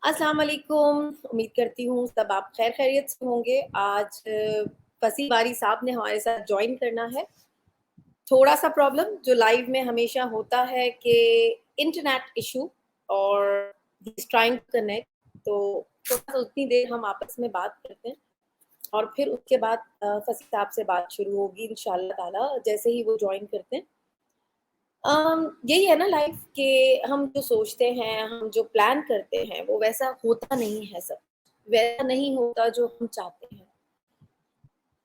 अस्सलाम वालेकुम। उम्मीद करती हूँ सब आप खैर खैरियत से होंगे। आज फसी बारी साहब ने हमारे साथ ज्वाइन करना है। थोड़ा-सा प्रॉब्लम जो लाइव में हमेशा होता है कि इंटरनेट इश्यू और he is trying to connect, तो थोड़ा-सा उतनी देर हम आपस में बात करते हैं और फिर उसके बाद फसी साहब से बात शुरू होगी इंशाअल्लाह ताला जैसे ही वो ज्वाइन करते हैं। यही है ना लाइफ के हम जो सोचते हैं, हम जो प्लान करते हैं, वो वैसा होता नहीं है सब। वैसा नहीं होता जो हम चाहते हैं।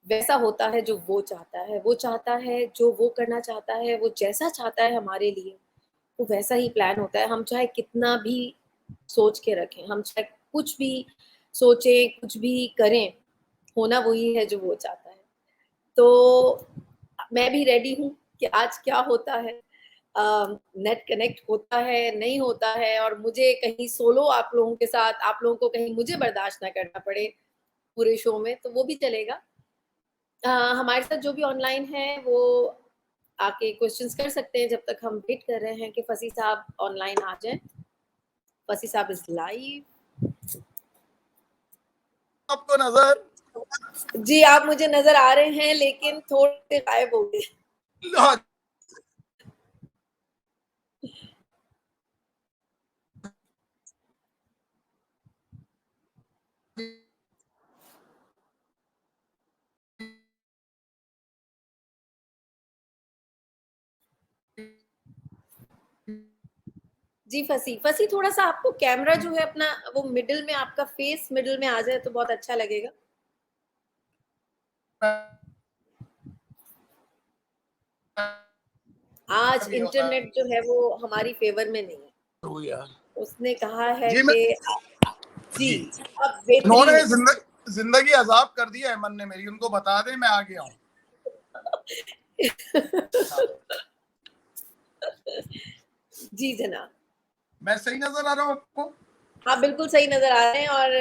वैसा होता है जो वो चाहता है। वो चाहता है जो वो करना चाहता है, वो जैसा चाहता है हमारे लिए, वो वैसा ही प्लान होता है। हम चाहे कितना भी सोच के रखें, हम चाहे कुछ भी सोचें, कुछ भी करें, होना वही है जो वो चाहता है। तो मैं भी रेडी हूँ कि आज क्या होता है। नेट कनेक्ट होता है, नहीं होता है और मुझे कहीं सोलो आप लोगों के साथ आप लोगों को कहीं मुझे बर्दाश्त ना करना पड़े पूरे शो में, तो वो भी चलेगा। हमारे साथ जो भी ऑनलाइन है वो आके क्वेश्चंस कर सकते हैं जब तक हम वेट कर रहे हैं कि फसी साहब ऑनलाइन आ जाएँ। फसी साहब इज़ लाइव। आपको नजर जी, आप मुझे नज़र आ रहे हैं लेकिन थोड़े गायब हो गए। हाँ, जी, फसी थोड़ा-सा आपको कैमरा जो है अपना वो मिडल में आपका फेस मिडल में आ जाए तो बहुत अच्छा लगेगा। आज भी होता इंटरनेट जो है वो हमारी फ़ेवर में नहीं है। है यार। उसने कहा है जी मैं कि जी, जी अब बेहतरीन उन्होंने है। जिंदगी अजाब कर दिया है मन ने मेरी, उनको बता दे मैं आ गया हूँ। हाँ, जी जनाब। मैं सही नजर आ रहा हूँ आपको? आप बिल्कुल सही नज़र आ रहे हैं और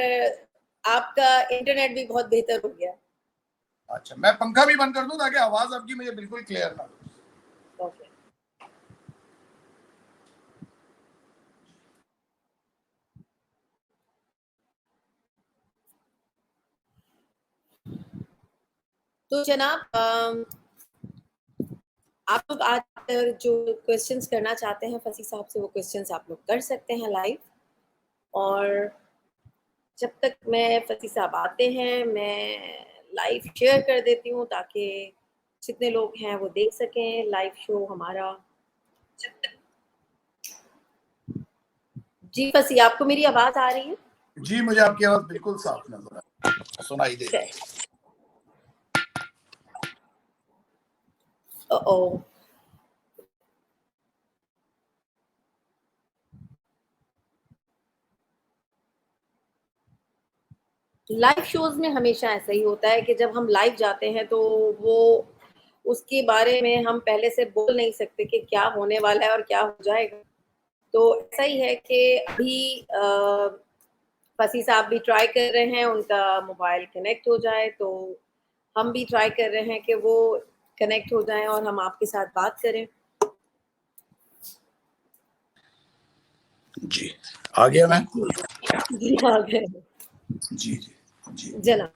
आपका इंटरनेट भी बहुत बेहतर हो गया। अच्छा, मैं पंखा भी बंद कर दूं ताकि आवाज आपकी मुझे बिल्कुल क्लियर ना हो। ओके। तो जनाब आप लोग आज जो क्वेश्चंस करना चाहते हैं फसी साहब से वो क्वेश्चंस आप लोग कर सकते हैं लाइव और जब तक मैं फसी साहब आते हैं मैं लाइव शेयर कर देती हूँ ताकि जितने लोग हैं वो देख सकें लाइव शो हमारा। जब तक जी फसी आपको मेरी आवाज आ रही है? जी मुझे आपकी आवाज बिल्कुल साफ नजर आ रही है, सुनाई दे रही है। ओ लाइव शोज में हमेशा ऐसा ही होता है कि जब हम लाइव जाते हैं तो वो उसके बारे में हम पहले से बोल नहीं सकते कि क्या होने वाला है और क्या हो जाएगा। तो ऐसा ही है कि अभी फसी साहब भी ट्राई कर रहे हैं उनका मोबाइल कनेक्ट हो जाए, तो हम भी ट्राई कर रहे हैं कि वो कनेक्ट हो जाएँ और हम आपके साथ बात करें। जी आ गया मैं। जी, आ गए। जी जी जी जनाब,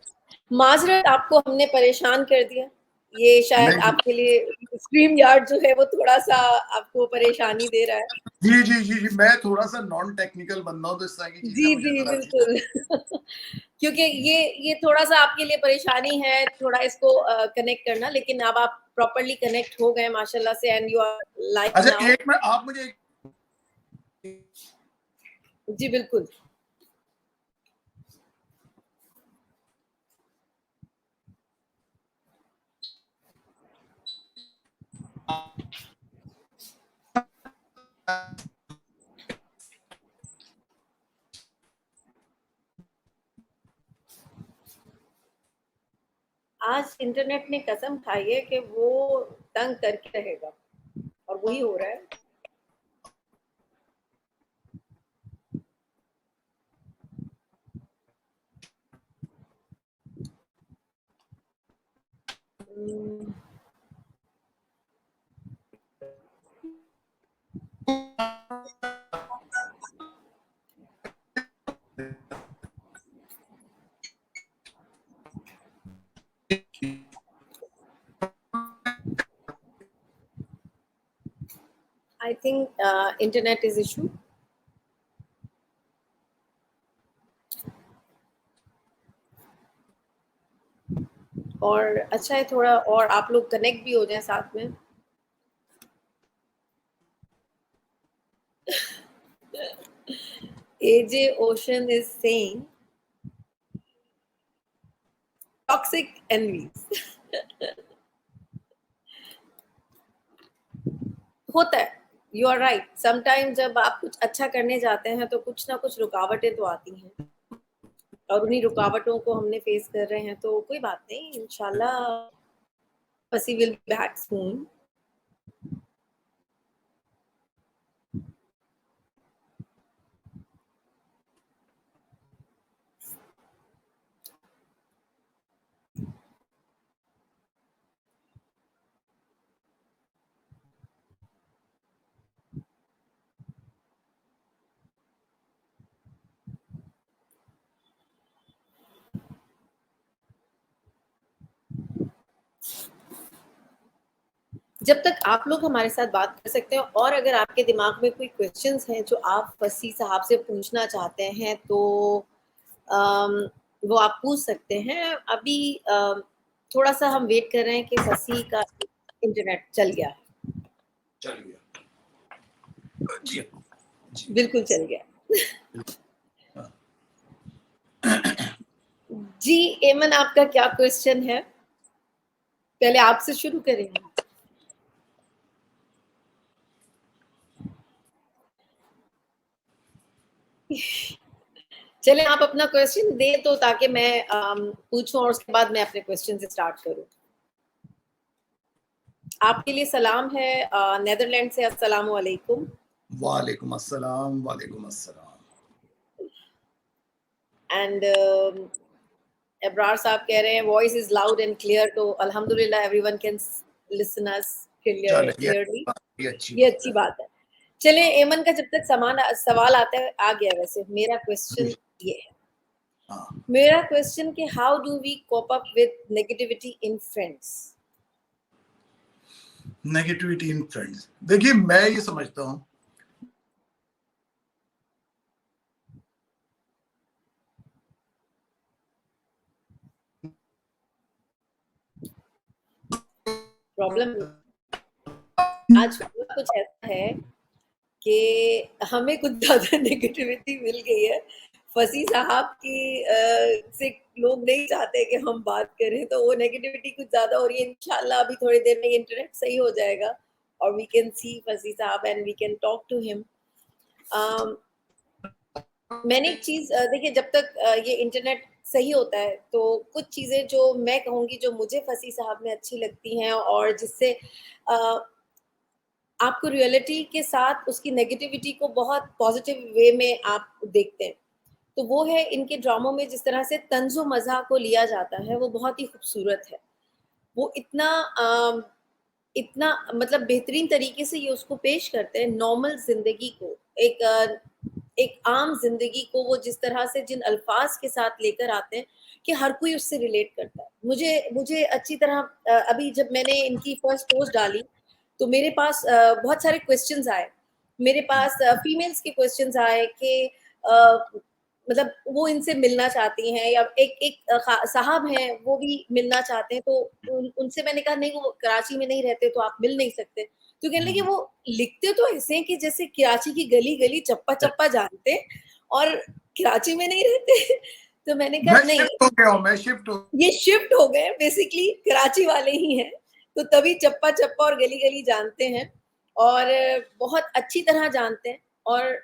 माज़रत आपको हमने परेशान कर दिया। ये शायद नहीं, आपके लिए स्ट्रीम यार्ड जो है वो थोड़ा-सा आपको परेशानी दे रहा है। जी जी जी जी मैं थोड़ा सा नॉन टेक्निकल बंदा हूँ तो इस तरह की चीजें जी, मुझे जी, जरा सी बिल्कुल। क्योंकि ये थोड़ा-सा आपके लिए परेशानी है, थोड़ा इसको कनेक्ट करना, लेकिन अब आप प्रॉपर्ली कनेक्ट हो गए माशाल्लाह से एंड यू आर लाइव अच्छा नाउ। एक मिनट आप मुझे जी, बिल्कुल। आज इंटरनेट ने कसम खाई है कि वो तंग करके रहेगा और वही हो रहा है। हुँ। I think internet is issue. और अच्छा है थोड़ा और आप लोग कनेक्ट भी हो जाए साथ में. AJ Ocean is saying toxic envies. होता है. You are right. Sometimes जब आप कुछ अच्छा करने जाते हैं तो कुछ ना कुछ रुकावटें तो आती हैं. और उन्हीं रुकावटों को हमने फेस कर रहे हैं तो कोई बात नहीं. इंशाल्लाह Fasi will be back soon. जब तक आप लोग हमारे साथ बात कर सकते हैं और अगर आपके दिमाग में कोई क्वेश्चंस हैं जो आप फसी साहब से पूछना चाहते हैं तो वो आप पूछ सकते हैं. अभी थोड़ा सा हम वेट कर रहे हैं कि फसी का इंटरनेट चल गया है. चल गया जी. बिल्कुल चल गया. जी एमन, आपका क्या क्वेश्चन है? पहले आपसे शुरू करेंगे. चले आप अपना क्वेश्चन दे तो ताकि मैं पूछूं और उसके बाद मैं अपने क्वेश्चन से स्टार्ट करूं. आपके लिए सलाम है नेदरलैंड से. अस्सलाम वालेकुम. वालेकुम अस्सलाम. वालेकुम अस्सलाम. एंड अब्रार साहब कह रहे हैं voice is loud and clear. तो अल्हम्दुलिल्लाह everyone can listen us clearly. ये अच्छी बात है. चले एमन का जब तक सवाल आता है आ गया. वैसे मेरा क्वेश्चन ये है. मेरा क्वेश्चन कि how do we cope up with negativity in friends? Negativity in friends, देखिए मैं ये समझता हूँ प्रॉब्लम आज कुछ ऐसा है कि हमें कुछ ज्यादा नेगेटिविटी मिल गई है. फसी साहब की से लोग नहीं चाहते कि हम बात करें तो वो नेगेटिविटी कुछ ज्यादा हो रही है. इंशाल्लाह अभी थोड़ी देर में इंटरनेट सही हो जाएगा और वी कैन सी फसी साहब and we can talk to him. मैंने एक चीज देखिए, जब तक ये इंटरनेट सही होता है तो कुछ चीजें जो मैं कहूंगी जो मुझे फसी साहब में अच्छी लगती हैं और जिससे आपको रियलिटी के साथ उसकी नेगेटिविटी को बहुत पॉजिटिव वे में आप देखते हैं, तो वो है इनके ड्रामों में जिस तरह से तंज़ो मज़ाह को लिया जाता है वो बहुत ही खूबसूरत है. वो इतना मतलब बेहतरीन तरीके से ये उसको पेश करते हैं. नॉर्मल जिंदगी को, एक आम जिंदगी को वो जिस तरह से जिन अल्फाज के साथ लेकर आते हैं कि हर कोई उससे रिलेट करता है. मुझे अच्छी तरह अभी जब मैंने इनकी फर्स्ट पोस्ट डाली तो मेरे पास बहुत सारे क्वेश्चंस आए. मेरे पास फीमेल्स के क्वेश्चंस आए कि मतलब वो इनसे मिलना चाहती हैं या एक साहब हैं वो भी मिलना चाहते हैं. तो उनसे मैंने कहा नहीं, वो कराची में नहीं रहते तो आप मिल नहीं सकते. तो कहने लगे वो लिखते तो ऐसे हैं कि जैसे कराची की गली गली चप्पा चप्पा जानते और कराची में नहीं रहते. तो मैंने कहा नहीं, ये शिफ्ट हो गए, बेसिकली कराची वाले ही हैं तो तभी चप्पा चप्पा और गली गली जानते हैं और बहुत अच्छी तरह जानते हैं. और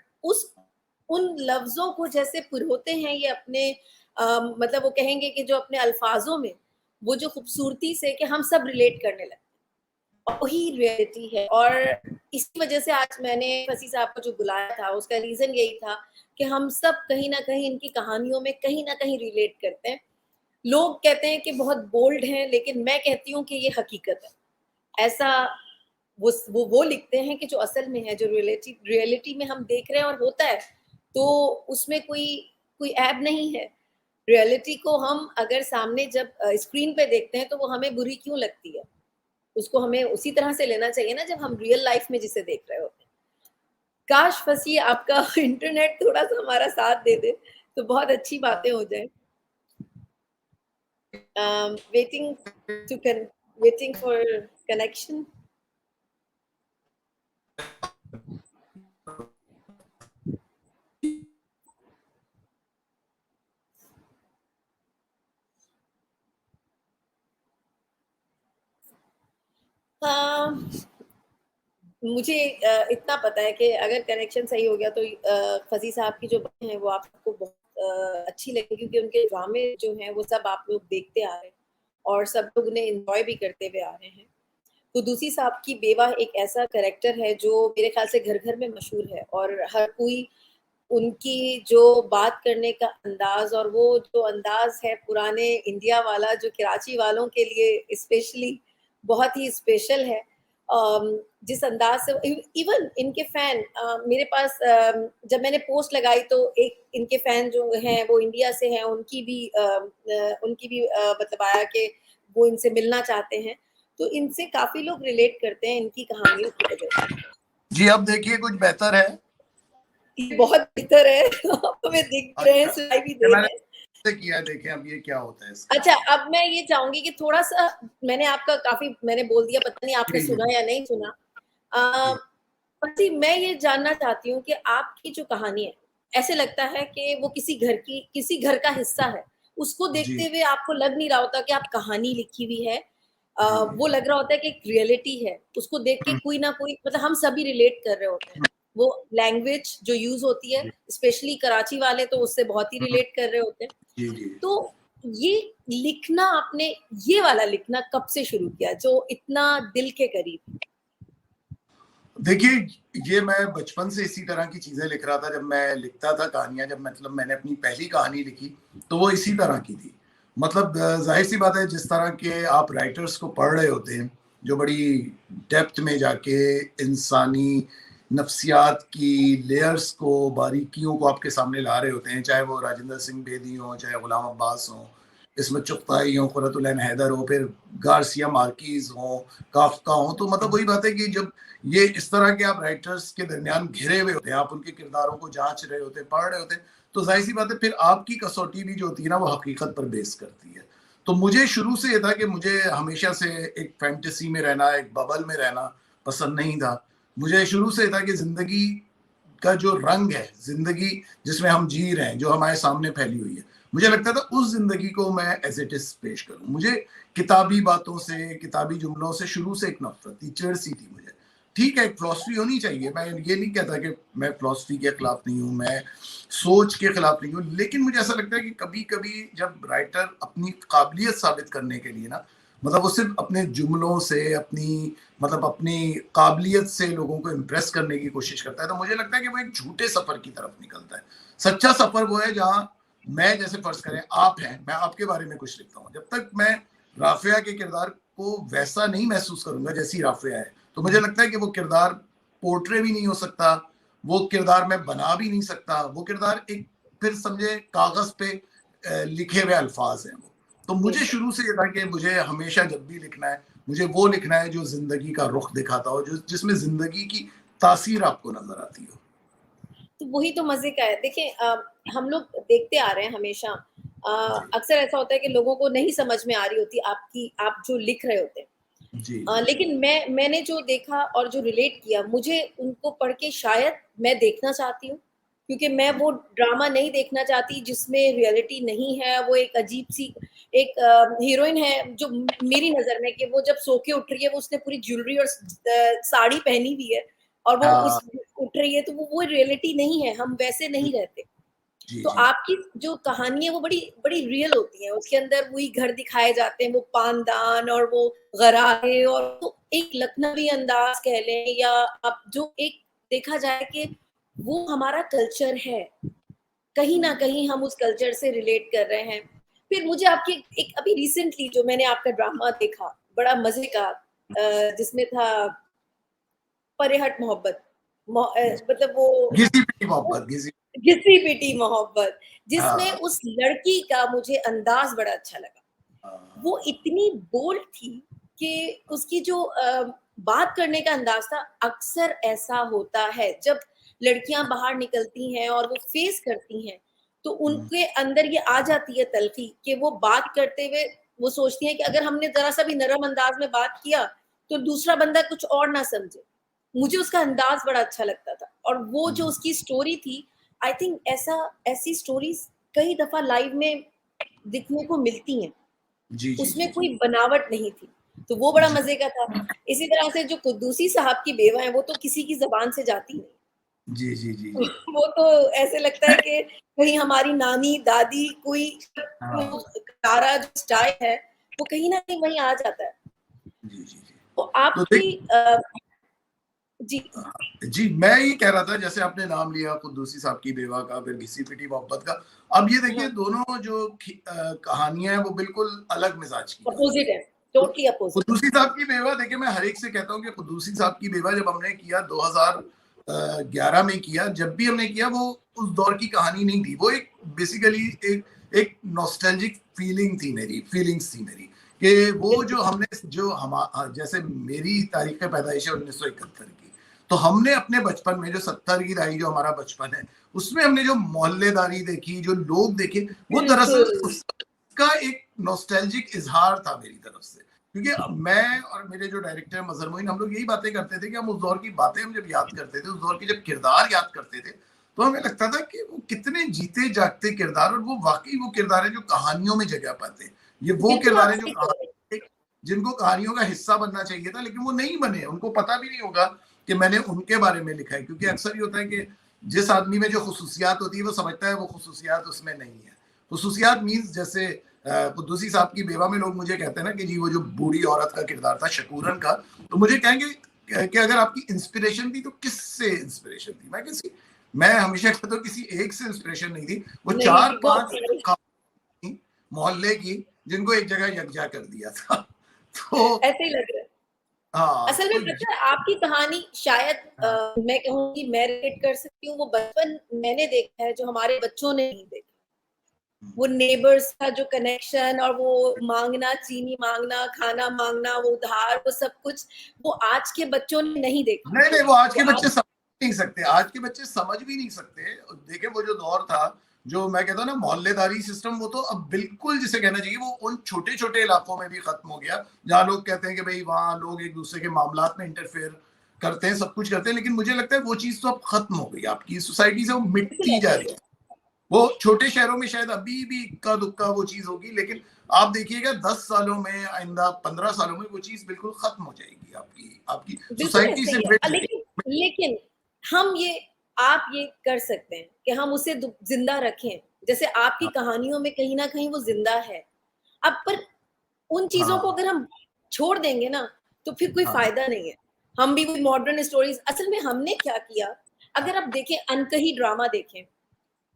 उन लफ्जों को जैसे पुरोते हैं ये अपने मतलब वो कहेंगे कि जो अपने अल्फाजों में वो जो खूबसूरती से कि हम सब रिलेट करने लगते हैं, वही रियलिटी है. और इसी वजह से आज मैंने फसी साहब को जो बुलाया था उसका रीजन यही था कि हम सब कहीं ना कहीं इनकी कहानियों में कहीं ना कहीं रिलेट करते हैं. लोग कहते हैं कि बहुत बोल्ड हैं, लेकिन मैं कहती हूँ कि ये हकीकत है. ऐसा वो लिखते हैं कि जो असल में है, जो रियलिटी में हम देख रहे हैं और होता है, तो उसमें कोई ऐब नहीं है. रियलिटी को हम अगर सामने जब स्क्रीन पे देखते हैं तो वो हमें बुरी क्यों लगती है, उसको हमें उसी तरह से लेना चाहिए ना जब हम रियल लाइफ में जिसे देख रहे होते हैं. काश फसी आपका इंटरनेट थोड़ा सा हमारा साथ दे दे तो बहुत अच्छी बातें हो जाए। Waiting to waiting for connection. मुझे इतना पता है कि अगर कनेक्शन सही हो गया तो फजी साहब की जो बातें हैं वो आपको बहुत अच्छी लगी, क्योंकि उनके ड्रामे जो हैं वो सब आप लोग देखते आ रहे हैं और सब लोग उन्हें एंजॉय भी करते हुए आ रहे हैं। कुदूसी साहब की बेवा एक ऐसा कैरेक्टर है जो मेरे ख्याल से घर घर में मशहूर है और हर कोई उनकी जो बात करने का अंदाज और वो जो अंदाज है पुराने इंडिया वाला जो कराची वालों के लिए स्पेशली बहुत ही स्पेशल है। जिस अंदाज से इवन इनके फैन मेरे पास जब मैंने पोस्ट लगाई तो एक इनके फैन जो हैं वो इंडिया से हैं, उनकी भी मतलब आया कि वो इनसे मिलना चाहते हैं, तो इनसे काफी लोग रिलेट करते हैं इनकी कहानियों की वजह से। जी अब देखिए कुछ बेहतर है। ये बहुत बेहतर है। आप हमें दिख रहे हैं, अच्छा सुनाई भी ये दे मैंने रहे हैं। से किया है, देखें अब ये क्या होता है इसका। अच्छा, अब मैं ये चाहूंगी कि थोड़ा सा मैंने आपका काफी मैंने बोल दिया, पता नहीं आपने जी जी सुना या नहीं सुना। अ, जी पति मैं ये जानना चाहती हूँ कि आपकी जो कहानी है, ऐसे लगता है कि वो किसी घर का हिस्सा है। उसको देखते जी हुए आपको लग नहीं रहा होता कि आप कहानी लिखी हुई है। जी वो लग रहा होता है कि एक रियलिटी है। उसको देख के कोई ना कोई मतलब हम सभी रिलेट कर रहे होते हैं। वो लैंग्वेज जो यूज़ होती है, जी स्पेशली कराची वाले तो उससे बहुत ही रिलेट कर रहे होते हैं। जी जी। तो ये लिखना आपने ये वाला लिखना कब से शुरू किया जो इतना दिल के करीब? देखिए ये मैं बचपन से इसी तरह की चीजें लिख रहा था। जब मैं लिखता था कहानियां, जब मतलब मैंने अपनी पहली कहानी लिखी तो वो इसी तरह की थी। मतलब जाहिर सी बात है, जिस तरह के आप राइटर्स को पढ़ रहे होते हैं जो बड़ी डेप्थ में जाके इंसानी नफ्सियात की लेयर्स को, बारीकियों को आपके सामने ला रहे होते हैं, चाहे वो राजेंद्र सिंह बेदी हो, चाहे गुलाम अब्बास हो, इसमें चुगताई हो, कुरतुल ऐन हैदर हो, फिर गार्सिया मार्कीज हो, काफका हो, तो मतलब वही बात है कि जब ये इस तरह के आप राइटर्स के दरमियान घिरे हुए होते हैं, आप उनके किरदारों को जांच रहे होते हैं, पढ़ रहे होते हैं, तो जाहिर सी बात है फिर आपकी कसौटी भी जो होती है ना वो हकीकत पर बेस करती है। तो मुझे शुरू से ये था कि मुझे हमेशा से एक फैंटेसी में रहना, एक बबल में रहना पसंद नहीं था। मुझे शुरू से था कि जिंदगी का जो रंग है, जिंदगी जिसमें हम जी रहे हैं, जो हमारे सामने फैली हुई है, मुझे लगता था उस जिंदगी को मैं एज इट इज पेश करूं। मुझे किताबी बातों से, किताबी जुमलों से शुरू से एक नफरत थी, चिढ़ सी थी मुझे। ठीक है, एक फिलॉसफी होनी चाहिए, मैं ये नहीं कहता कि मैं फिलॉसफी के खिलाफ नहीं हूं, मैं सोच के खिलाफ नहीं हूं, लेकिन मुझे ऐसा लगता है कि कभी कभी जब राइटर अपनी काबिलियत साबित करने के लिए ना, मतलब वो सिर्फ अपने जुमलों से, अपनी मतलब अपनी काबिलियत से लोगों को इम्प्रेस करने की कोशिश करता है, तो मुझे लगता है कि वो एक झूठे सफर की तरफ निकलता है। सच्चा सफर वो है जहां मैं, जैसे फर्ज करें आप हैं, मैं आपके बारे में कुछ लिखता हूँ, जब तक मैं राफिया के किरदार को वैसा नहीं महसूस करूंगा जैसी राफिया है, तो मुझे लगता है कि वो किरदार पोर्ट्रे भी नहीं हो सकता, वो किरदार मैं बना भी नहीं सकता, वो किरदार एक, फिर समझे, कागज पे लिखे हुए अल्फाज हैं वो। तो मुझे बेशक। शुरू से ये था कि मुझे हमेशा जब भी लिखना है, मुझे वो लिखना है जो जिंदगी का रुख दिखाता हो, जो जिसमें जिंदगी की तासीर आपको नजर आती हो। तो वही तो मजे का है। देखिए हम लोग देखते आ रहे हैं हमेशा। जी अक्सर ऐसा होता है कि लोगों को नहीं समझ में आ रही होती आपकी आप जो लिख रहे होते हैं। जी जी लेकिन मैंने जो देखा और जो रिलेट किया, मुझे उनको पढ़ के शायद मैं देखना चाहती हूँ, क्योंकि मैं वो ड्रामा नहीं देखना चाहती जिसमें रियलिटी नहीं है। वो एक अजीब सी एक हीरोइन है जो मेरी नजर में कि वो जब सो के उठ रही है, वो उसने पूरी ज्वेलरी और साड़ी पहनी हुई है और वो हाँ उस उठ रही है, तो वो रियलिटी नहीं है, हम वैसे नहीं रहते। जी तो जी आपकी जो कहानी है वो बड़ी बड़ी रियल होती है। उसके अंदर वही घर दिखाए जाते हैं, वो पानदान और वो गरारे और तो एक लखनवी अंदाज कह लें, या आप जो एक देखा जाए कि वो हमारा कल्चर है, कहीं ना कहीं हम उस कल्चर से रिलेट कर रहे हैं। फिर मुझे आपकी एक अभी रिसेंटली जो मैंने आपका ड्रामा देखा, बड़ा मजे का, जिसमें था परेहट मोहब्बत, मतलब घिसी पिटी वो मोहब्बत, घिसी। घिसी पिटी मोहब्बत, जिसमें हाँ उस लड़की का मुझे अंदाज बड़ा अच्छा लगा। वो हाँ इतनी बोल्ड थी कि उसकी जो बात करने का अंदाज था। अक्सर ऐसा होता है जब लड़कियां बाहर निकलती हैं और वो फेस करती हैं, तो उनके अंदर ये आ जाती है तलखी कि वो बात करते हुए वो सोचती हैं कि अगर हमने जरा सा भी नरम अंदाज में बात किया तो दूसरा बंदा कुछ और ना समझे। मुझे उसका अंदाज बड़ा अच्छा लगता था, और वो जो उसकी स्टोरी थी, आई थिंक ऐसी स्टोरीज कई दफा लाइव में दिखने को मिलती हैं। जी जी उसमें जी कोई बनावट नहीं थी, तो वो बड़ा जी मजे का था। इसी तरह से जो कुद्दूसी साहब की बेवा है, वो तो किसी की जबान से जाती नहीं। जी जी जी जी वो तो ऐसे लगता है कि कहीं हमारी नानी दादी कोई हाँ तारा जो स्टाइल है वो कहीं ना कहीं वहीं आ जाता है। जी जी जी। तो तो देख, आपकी जी जी मैं ये कह रहा था, जैसे आपने नाम लिया कुद्दूसी साहब की बेवा का, फिर घिसी पिटी मोहब्बत का। अब ये देखिए, हाँ, दोनों जो कहानियां हैं वो बिल्कुल अलग मिजाज की अपोजिट कहानियां है, हैं। Totally opposite. कुद्दूसी साहब की बेवा देखिए, मैं हर एक से कहता हूँ कि कुद्दूसी साहब की बेवा जब हमने किया 2011 में किया, जब भी हमने किया, वो उस दौर की कहानी नहीं थी। वो एक बेसिकली एक एक नॉस्टैल्जिक फीलिंग्स थी मेरी, कि वो जो हमने जो हम जैसे मेरी तारीख पैदाइश है 1971 की, तो हमने अपने बचपन में जो 70 की दहाई जो हमारा बचपन है, उसमें हमने जो मोहल्लेदारी देखी, जो लोग देखे, वो दरअसल बिल्कुल उसका एक नॉस्टैल्जिक इजहार था मेरी तरफ से। क्योंकि मैं और मेरे जो डायरेक्टर मजहर मोइन, हम लोग यही बातें करते थे कि हम उस दौर की बातें हम जब याद करते थे, उस दौर के जब किरदार याद करते थे, तो हमें लगता था कि वो कितने जीते जागते किरदार, और वो वाकई वो किरदार है जो कहानियों में जगह पाते हैं। ये वो बिल्कुल किरदार आप है जो सही कह रहे हैं। जिनको कहानियों का हिस्सा बनना चाहिए था, लेकिन वो नहीं बने। उनको पता भी नहीं होगा कि मैंने उनके बारे में लिखा है, क्योंकि अक्सर ये होता है कि जिस आदमी में जो खुसूसियात होती है, वो समझता है वो खुसूसियात उसमें नहीं है। खुसूसियात मीन्स, जैसे कुद्दूसी साहब की बेवा में लोग मुझे कहते हैं ना कि जी वो जो बूढ़ी औरत का किरदार था शकूरन का, तो मुझे कहेंगे कि अगर आपकी इंस्पिरेशन थी तो किससे इंस्पिरेशन थी? मैं हमेशा कहता हूँ किसी एक से इंस्पिरेशन नहीं थी, वो नहीं चार नहीं, बहुत पांच सारे मोहल्ले की, जिनको एक जगह यकजा कर दिया था। तो ऐसे ही लग रहा है। हाँ असल में तो पता है आपकी कहानी शायद हाँ, मैं कहूँगी, मैं रिलेट कर सकती हूँ, वो बचपन मैंने देखा है जो हमारे बच्चों ने नहीं देखा। वो नेबर्स का जो कनेक्शन, और वो मांगना, चीनी मांगना, खाना मांगना, वो उधार, वो सब कुछ वो आज के बच्चों ने नहीं देखा। नहीं नहीं, वो आज वो के आज बच्चे समझ नहीं सकते, आज के बच्चे समझ भी नहीं सकते। देखे वो जो दौर था, जो मैं कहता हूँ ना मोहल्लेदारी सिस्टम, वो तो अब बिल्कुल जिसे कहना चाहिए वो उन छोटे छोटे इलाकों में भी खत्म हो गया, जहाँ लोग कहते हैं कि भाई वहाँ लोग एक दूसरे के मामलात में इंटरफेयर करते हैं, सब कुछ करते हैं। लेकिन मुझे लगता है वो चीज तो अब खत्म हो गई, आपकी सोसाइटी से वो बिल्कुल मिटती जा ऐसे ही रही है। वो छोटे शहरों में शायद अभी भी इक्का दुक्का वो चीज होगी, लेकिन आप देखिएगा 10 सालों में, आइंदा 15 सालों में वो चीज बिल्कुल खत्म हो जाएगी, आपकी आपकी बिल्कुल सोसाइटी ऐसे से ही मिट है। जाएगी। लेकिन लेकिन हम ये आप ये कर सकते हैं कि हम उसे जिंदा रखें। जैसे आपकी हाँ कहानियों में कहीं ना कहीं वो जिंदा है। अब पर उन चीजों को हाँ अगर हम छोड़ देंगे ना, तो फिर कोई हाँ फायदा नहीं है। हम भी वही मॉडर्न स्टोरीज, असल में हमने क्या किया, हाँ अगर आप देखें अनकही ड्रामा देखें,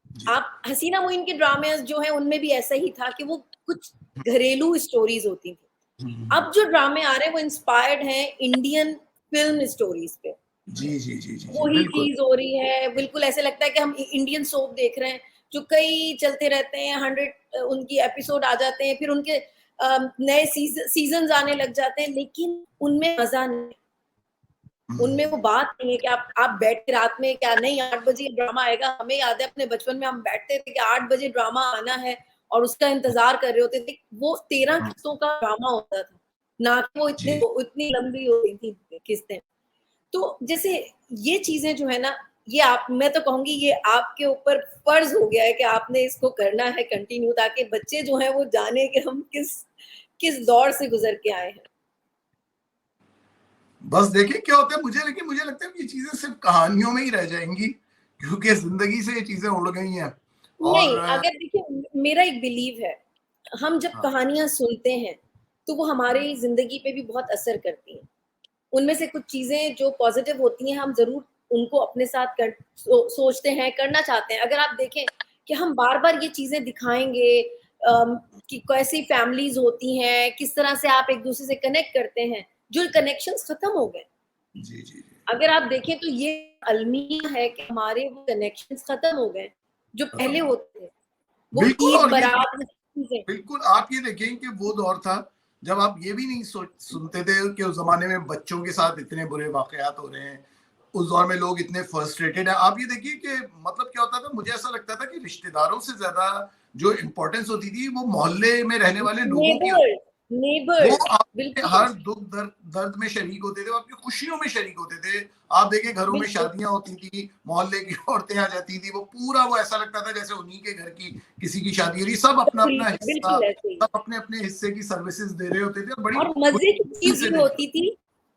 जी आप हसीना मोइन के ड्रामे जो है उनमें भी ऐसा ही था कि वो कुछ घरेलू स्टोरीज होती थी। हम्म, अब जो ड्रामे आ रहे हैं वो इंस्पायर्ड हैं इंडियन फिल्म स्टोरीज पे। जी जी जी जी जी वही बिल्कुल। चीज हो रही है, बिल्कुल ऐसे लगता है कि हम इंडियन सोप देख रहे हैं, जो कई चलते रहते हैं, 100 उनकी एपिसोड आ जाते हैं, फिर उनके नए सीजन आने लग जाते हैं, लेकिन उनमें मजा नहीं। उनमें वो बात नहीं है कि आप बैठ के रात में, क्या नहीं 8 बजे ड्रामा आएगा। हमें याद है अपने बचपन में हम बैठते थे कि 8 बजे ड्रामा आना है और उसका इंतजार कर रहे होते थे। वो 13 किस्तों का ड्रामा होता था, ना कि वो जी इतनी लंबी होती थी किस्तें। तो जैसे ये चीजें जो है ना, ये आप, मैं तो कहूंगी ये आपके ऊपर फर्ज हो गया है कि आपने इसको करना है कंटिन्यू, ताकि बच्चे जो हैं वो जाने कि हम किस किस दौर से गुजर के आए हैं। बस देखिए क्या होता है। लेकिन मुझे लगता है ये चीजें सिर्फ कहानियों में ही रह जाएंगी, क्योंकि जिंदगी से ये चीजें उड़ गई हैं। नहीं, और अगर देखिए मेरा एक बिलीव है, हम जब हाँ कहानियां सुनते हैं तो वो हमारी जिंदगी पे भी बहुत असर करती हैं। उनमें से कुछ चीजें जो पॉजिटिव होती हैं, हम जरूर उनको अपने साथ सोचते हैं, करना चाहते हैं। अगर आप देखें कि हम बार बार ये चीजें दिखाएंगे, कि कैसी फैमिलीज होती हैं, किस तरह से आप एक दूसरे से कनेक्ट करते हैं, जो कनेक्शंस खत्म हो गए। जी जी जी अगर आप देखें तो ये अलमिया है कि हमारे वो कनेक्शंस खत्म हो गए जो खत्म पहले हो होते थे। वो गई। बिल्कुल। ईद और ये बारात वो चीजें। बिल्कुल आप ये देखें कि वो दौर था जब आप ये भी नहीं सुनते थे कि उस जमाने में बच्चों के साथ इतने बुरे वाकयात हो रहे हैं। उस दौर में लोग इतने फ्रस्ट्रेटेड है। आप ये देखिए कि मतलब क्या होता था, मुझे ऐसा लगता था कि रिश्तेदारों से ज्यादा जो इम्पोर्टेंस होती थी वो मोहल्ले में रहने वाले लोगों की होती। नेबर्स, वो नेबर्स, आपके बिल्कुल, हर दुख दर्द में शरीक होते थे, वो आपकी खुशियों में शरीक होते थे। आप देखिए घरों में बिल्कुल, शादियां होती थी, मोहल्ले की औरतें आ जाती थी, वो पूरा वो ऐसा लगता था जैसे उन्हीं के घर की किसी की शादी हो रही। सब अपना अपना हिस्सा, बिल्कुल ऐसे ही। सब अपने अपने हिस्से की सर्विसेज दे रहे होते थे और बड़ी और मज़े की खुशी चीज़ से ये देखा। होती थी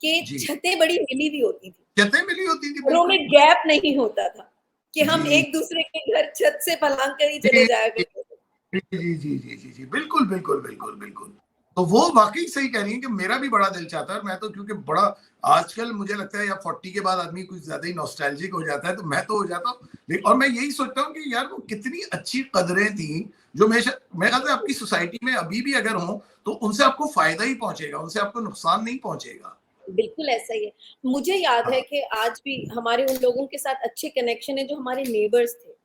कि जी, छतें बड़ी मिली हुई होती थी। कहते मिली होती थी, घरों बिल्कुल। में गैप नहीं होता था कि हम जी, एक-दूसरे के घर छत से पलांग कर ही चले जी, जाया जी, करते थे। जी, जी, जी, जी, जी, जी, बिल्कुल, बिल्कुल, बिल्कुल, बिल्कुल। तो वो वाक़ई सही कह रही हैं कि मेरा भी बड़ा दिल चाहता है, और मैं तो क्योंकि बड़ा आजकल मुझे लगता है या 40 के बाद आदमी कुछ ज़्यादा ही नॉस्टैल्जिक हो जाता है, तो मैं तो हो जाता हूँ। और मैं यही सोचता हूँ कि यार वो कितनी अच्छी कदरें थी, जो मेरे ख्याल से आपकी सोसाइटी में अभी भी अगर हों, तो उनसे आपको फ़ायदा ही पहुँचेगा, उनसे आपको नुकसान नहीं पहुँचेगा। बिल्कुल ऐसा ही है। मुझे याद है हाँ। कि आज भी हमारे उन लोगों के साथ अच्छे कनेक्शन है जो हमारे नेबर्स थे।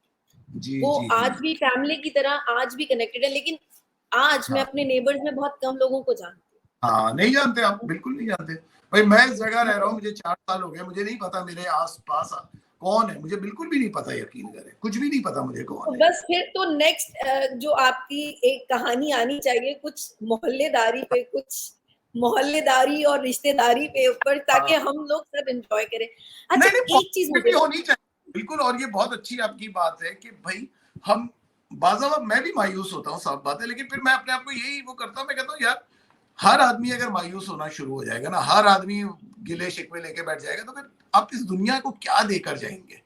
जी, वो जी, जी। आज भी फैमिली की तरह आज भी कनेक्टेड है, लेकिन आज मैं हाँ। अपने नेबर्स में बहुत कम लोगों को जानती हाँ, नहीं जानते आप, हूँ। बिल्कुल नहीं जानते। भाई मैं इस जगह रह रहा हूँ, मुझे 4 साल हो गए, मुझे नहीं पता मेरे आस-पास कौन है, मुझे बिल्कुल भी नहीं पता, यकीन करें। कुछ भी नहीं पता मुझे तो कौन है। बस फिर तो नेक्स्ट जो आपकी एक कहानी आनी चाहिए कुछ मोहल्लेदारी पे, कुछ मोहल्लेदारी और रिश्तेदारी पे ऊपर, ताकि हाँ, हम लोग सब एंजॉय करें। अच्छा, नहीं, नहीं, एक चीज़ पॉज़िटिविटी मुझे होनी चाहिए, बिल्कुल। और ये बहुत अच्छी आपकी बात है कि भई हम बाज़ औक़ात मैं भी मायूस होता हूँ, साफ़ बात है, लेकिन फिर मैं अपने आप को यही वो करता हूँ, मैं कहता हूँ यार, हर आदमी अगर मायूस होना शुरू हो जाएगा ना, हर आदमी गिले-शिकवे लेके बैठ जाएगा, तो फिर आप इस दुनिया को क्या देकर जाएँगे?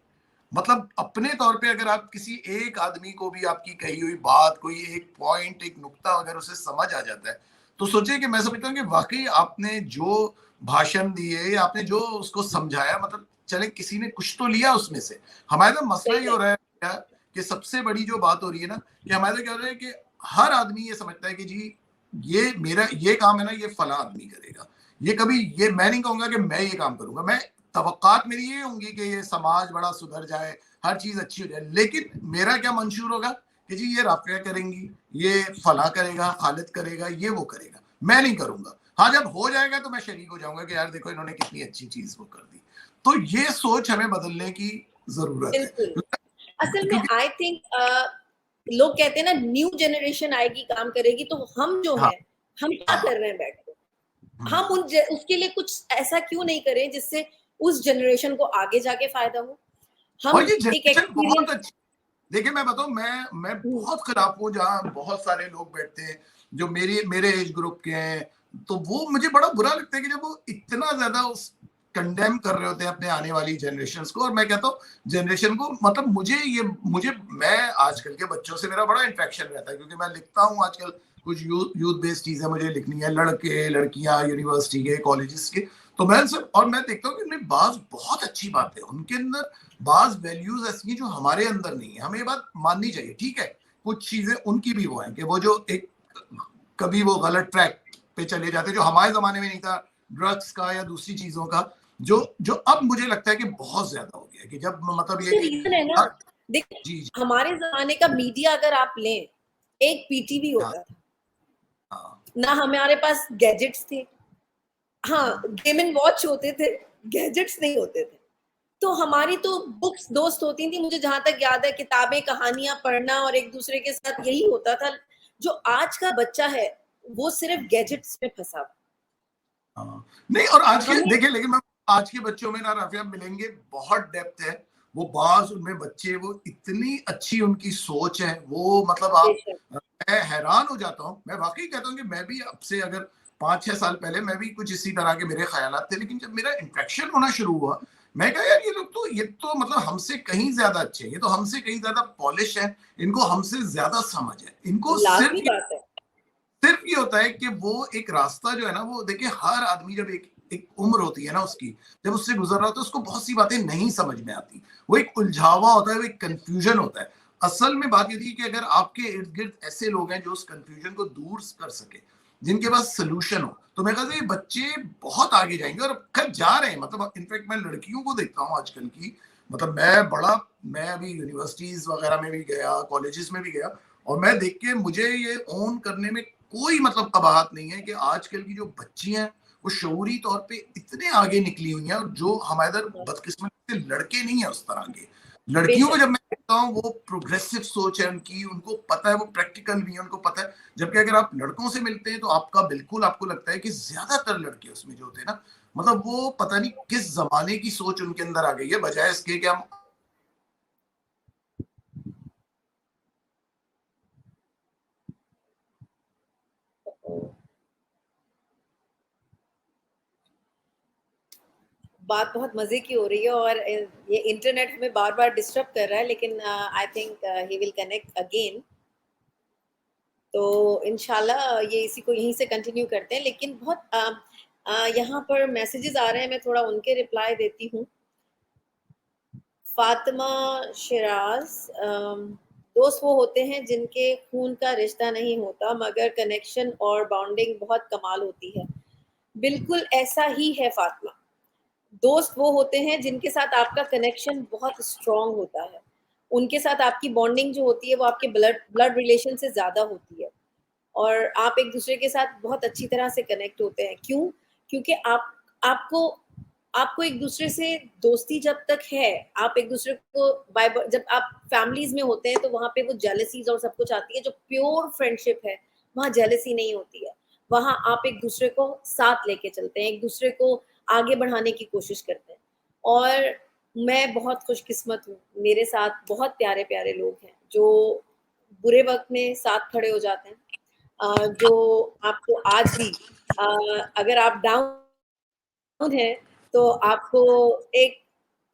मतलब अपने तौर पे अगर आप किसी एक आदमी को भी आपकी कही हुई बात, कोई एक पॉइंट, एक नुक्ता अगर उसे समझ आ जाता है, तो सोचिए कि मैं समझता हूँ कि वाक़ई आपने जो भाषण दिए या आपने जो उसको समझाया, मतलब चले किसी ने कुछ तो लिया उसमें से। हमारे तो मसला सही ये हो है, रहा है क्या, कि सबसे बड़ी जो बात हो रही है ना, कि हमारे तो क्या हो रहा है कि हर आदमी ये समझता है कि जी ये मेरा ये काम है ना, ये फला आदमी करेगा। ये कभी ये मैं नहीं कहूँगा कि मैं ये काम करूँगा। मैं तवक्कात मेरी ये होंगी कि ये समाज बड़ा सुधर जाए, हर चीज़ अच्छी हो जाए। लेकिन मेरा क्या मंशूर होगा कि जी ये राफ़िया करेंगी, ये फला करेगा, खालिद करेगा, ये वो करेगा। मैं नहीं करूँगा। हाँ, जब हो जाएगा तो मैं शरीक हो जाऊँगा कि यार देखो इन्होंने कितनी अच्छी चीज़ वो कर दी। तो ये सोच हमें बदलने की ज़रूरत है। बिल्कुल। असल में क्योंकि आई थिंक लोग कहते हैं ना न्यू जनरेशन आएगी काम करेगी, तो हम जो हाँ, हैं, हम क्या हाँ। कर रहे हैं बैठ के? हुँ। हम उसके लिए कुछ ऐसा क्यों नहीं करें जिससे उस जनरेशन को आगे जाके फ़ायदा हो? और हम ये एक जनरेशन बहुत एक्सपीरियंस। अच्छी। देखिए मैं बताऊँ, मैं हुँ, बहुत खिलाफ हूँ जहाँ बहुत सारे लोग बैठते हैं जो मेरे मेरे एज ग्रुप के हैं, तो वो मुझे बड़ा बुरा लगता है कि जब वो इतना ज़्यादा उस कंडेम कर रहे होते हैं अपने आने वाली जनरेशंस को। और मैं कहता हूँ जनरेशन को, मतलब मुझे मैं आजकल के बच्चों से मेरा बड़ा इंटरेक्शन रहता है, क्योंकि मैं लिखता हूँ आजकल कुछ यूथ बेस्ड चीज़ें मुझे लिखनी है, लड़के, लड़कियाँ, यूनिवर्सिटी के, कॉलेजेस के। तो मैं उनसे और मैं देखता हूँ कि उनमें बाज़ बहुत अच्छी बातें हैं, उनके अंदर बाज़ वैल्यूज़ ऐसी हैं जो हमारे अंदर नहीं है। हमें ये बात माननी चाहिए, ठीक है? कुछ चीज़ें उनकी भी वो हैं कि वो जो एक कभी वो गलत ट्रैक पे चले जाते हैं, जो हमारे ज़माने में नहीं था, ड्रग्स का या दूसरी चीज़ों का, जो जो अब मुझे लगता है कि बहुत ज़्यादा हो गया है, कि जब मतलब ये उसके कि रीज़न है ना, हाँ, देखिए जी, जी। हमारे ज़माने का मीडिया अगर आप लें, एक पीटीवी हाँ, होता था, हाँ, ना हमारे पास गैजेट्स थे। हाँ, हाँ। गेम एंड वॉच होते थे, गैजेट्स नहीं होते थे। तो हमारी तो बुक्स दोस्त होती थी, मुझे जहाँ तक याद है किताबें, कहानियाँ पढ़ना और एक-दूसरे के साथ यही होता था। जो आज का बच्चा है, वो सिर्फ़ गैजेट्स में फँसा हुआ। हाँ। नहीं, और आज के हमें देखिए, लेकिन मैं आज के बच्चों में ना राफ़िया मिलेंगे, बहुत डेप्थ है। वो बाज़ उनमें बच्चे, वो इतनी अच्छी उनकी सोच है, वो मतलब आप बेशक, मैं हैरान हो जाता हूँ। मैं वाक़ई कहता हूँ कि मैं भी अब से अगर 5-6 साल पहले मैं भी कुछ इसी तरह के मेरे ख़यालात थे, लेकिन जब मेरा इंटरेक्शन होना शुरू हुआ, मैं कहा यार ये तो मतलब हमसे कहीं ज़्यादा अच्छे हैं, ये तो हमसे कहीं ज़्यादा पॉलिश है, इनको हमसे ज़्यादा समझ है। इनको लाज़मी बात है। सिर्फ ये होता है कि वो एक रास्ता जो है ना, वो देखिए हर आदमी जब एक एक उम्र होती है ना उसकी, जब उससे गुजर रहा होता है, उसको बहुत सी बातें नहीं समझ में आती। वो एक उलझावा होता है, वो एक कंफ्यूजन होता है। असल में बात ये थी कि अगर आपके इर्द गिर्द ऐसे लोग हैं जो उस कंफ्यूजन को दूर कर सके, जिनके पास सोल्यूशन हो, तो मेरे ख्याल से ये बच्चे बहुत आगे जाएंगे और खैर जा रहे हैं। मतलब इनफैक्ट मैं लड़कियों को देखता हूँ आजकल की, मतलब मैं अभी यूनिवर्सिटीज वगैरह में भी गया, कॉलेजेस में भी गया, और मैं देख के मुझे ये ओन करने में कोई मतलब कबाहत नहीं है कि आजकल की जो बच्चियां हैं वो शऊरी तौर पे इतने आगे निकली हुई हैं, और जो हमारे इधर बदकिस्मती से लड़के नहीं है उस तरह के। लड़कियों को जब मैं देखता हूँ, वो प्रोग्रेसिव सोच है उनकी, उनको पता है, वो प्रैक्टिकल भी है, उनको पता है। जबकि अगर आप लड़कों से मिलते हैं तो आपको लगता है कि ज्यादातर लड़के उसमें जो होते हैं ना, मतलब वो पता नहीं किस जमाने की सोच उनके अंदर आ गई है, बजाय इसके कि हम बात बहुत मजे की हो रही है और ये इंटरनेट हमें बार बार डिस्टर्ब कर रहा है, लेकिन I think he will connect again. तो इंशाल्लाह ये इसी को यहीं से कंटिन्यू करते हैं। लेकिन बहुत यहाँ पर मैसेजेस आ रहे हैं, मैं थोड़ा उनके रिप्लाई देती हूँ। फातिमा शिराज, दोस्त वो होते हैं जिनके खून का रिश्ता नहीं होता मगर कनेक्शन और बॉन्डिंग बहुत कमाल होती है। बिल्कुल ऐसा ही है फातिमा। दोस्त वो होते हैं जिनके साथ आपका कनेक्शन बहुत स्ट्रांग होता है। उनके साथ आपकी बॉन्डिंग जो होती है वो आपके ब्लड ब्लड रिलेशन से ज़्यादा होती है और आप एक दूसरे के साथ बहुत अच्छी तरह से कनेक्ट होते हैं। क्यों? क्योंकि आपको आपको एक दूसरे से दोस्ती जब तक है, आप एक दूसरे को जब आप फैमिलीज में होते हैं तो वहाँ पे वो जेलसीज और सब कुछ आती है। जो प्योर फ्रेंडशिप है वहाँ जेलसी नहीं होती है। वहाँ आप एक दूसरे को साथ लेके चलते हैं, एक दूसरे को आगे बढ़ाने की कोशिश करते हैं। और मैं बहुत खुशकिस्मत हूँ, मेरे साथ बहुत प्यारे प्यारे लोग हैं जो बुरे वक्त में साथ खड़े हो जाते हैं। जो आपको आज भी अगर आप डाउन है तो आपको एक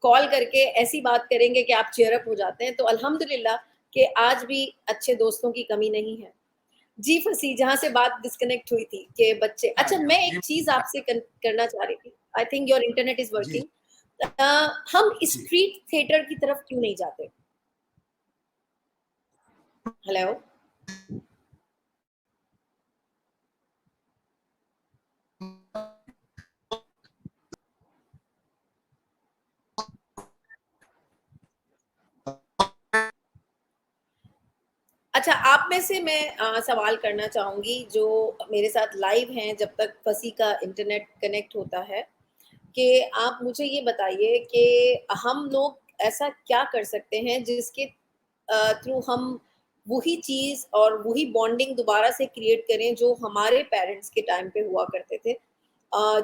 कॉल करके ऐसी बात करेंगे कि आप चीयर अप हो जाते हैं। तो अल्हम्दुलिल्लाह कि आज भी अच्छे दोस्तों की कमी नहीं है। जी फसी, जहाँ से बात डिस्कनेक्ट हुई थी कि बच्चे, अच्छा मैं एक चीज आपसे करना चाह रही थी। I think your internet is जी वर्किंग। हम जी स्ट्रीट थिएटर की तरफ क्यों नहीं जाते? हेलो। अच्छा, आप में से मैं सवाल करना चाहूँगी जो मेरे साथ लाइव हैं जब तक फसी का इंटरनेट कनेक्ट होता है, कि आप मुझे ये बताइए कि हम लोग ऐसा क्या कर सकते हैं जिसके थ्रू हम वही चीज़ और वही बॉन्डिंग दोबारा से क्रिएट करें जो हमारे पेरेंट्स के टाइम पे हुआ करते थे।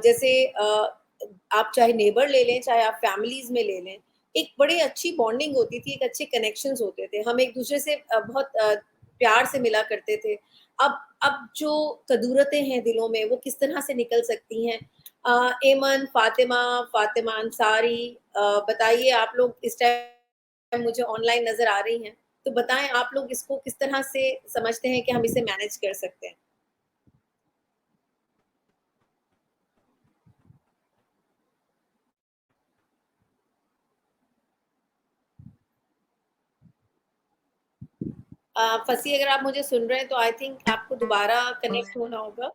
जैसे आप चाहे नेबर ले लें, चाहे आप फैमिलीज़ में ले लें, एक बड़ी अच्छी बॉन्डिंग होती थी, एक अच्छे कनेक्शंस होते थे। हम एक-दूसरे से बहुत प्यार से मिला करते थे। अब जो कदूरतें हैं दिलों में, वो किस तरह से निकल सकती हैं? एमन, फातिमा अंसारी, बताइए आप लोग इस टाइम मुझे ऑनलाइन नज़र आ रही हैं, तो बताएँ आप लोग इसको किस तरह से समझते हैं कि हम इसे मैनेज कर सकते हैं? फसी, अगर आप मुझे सुन रहे हैं तो आई थिंक आपको दोबारा कनेक्ट होना होगा।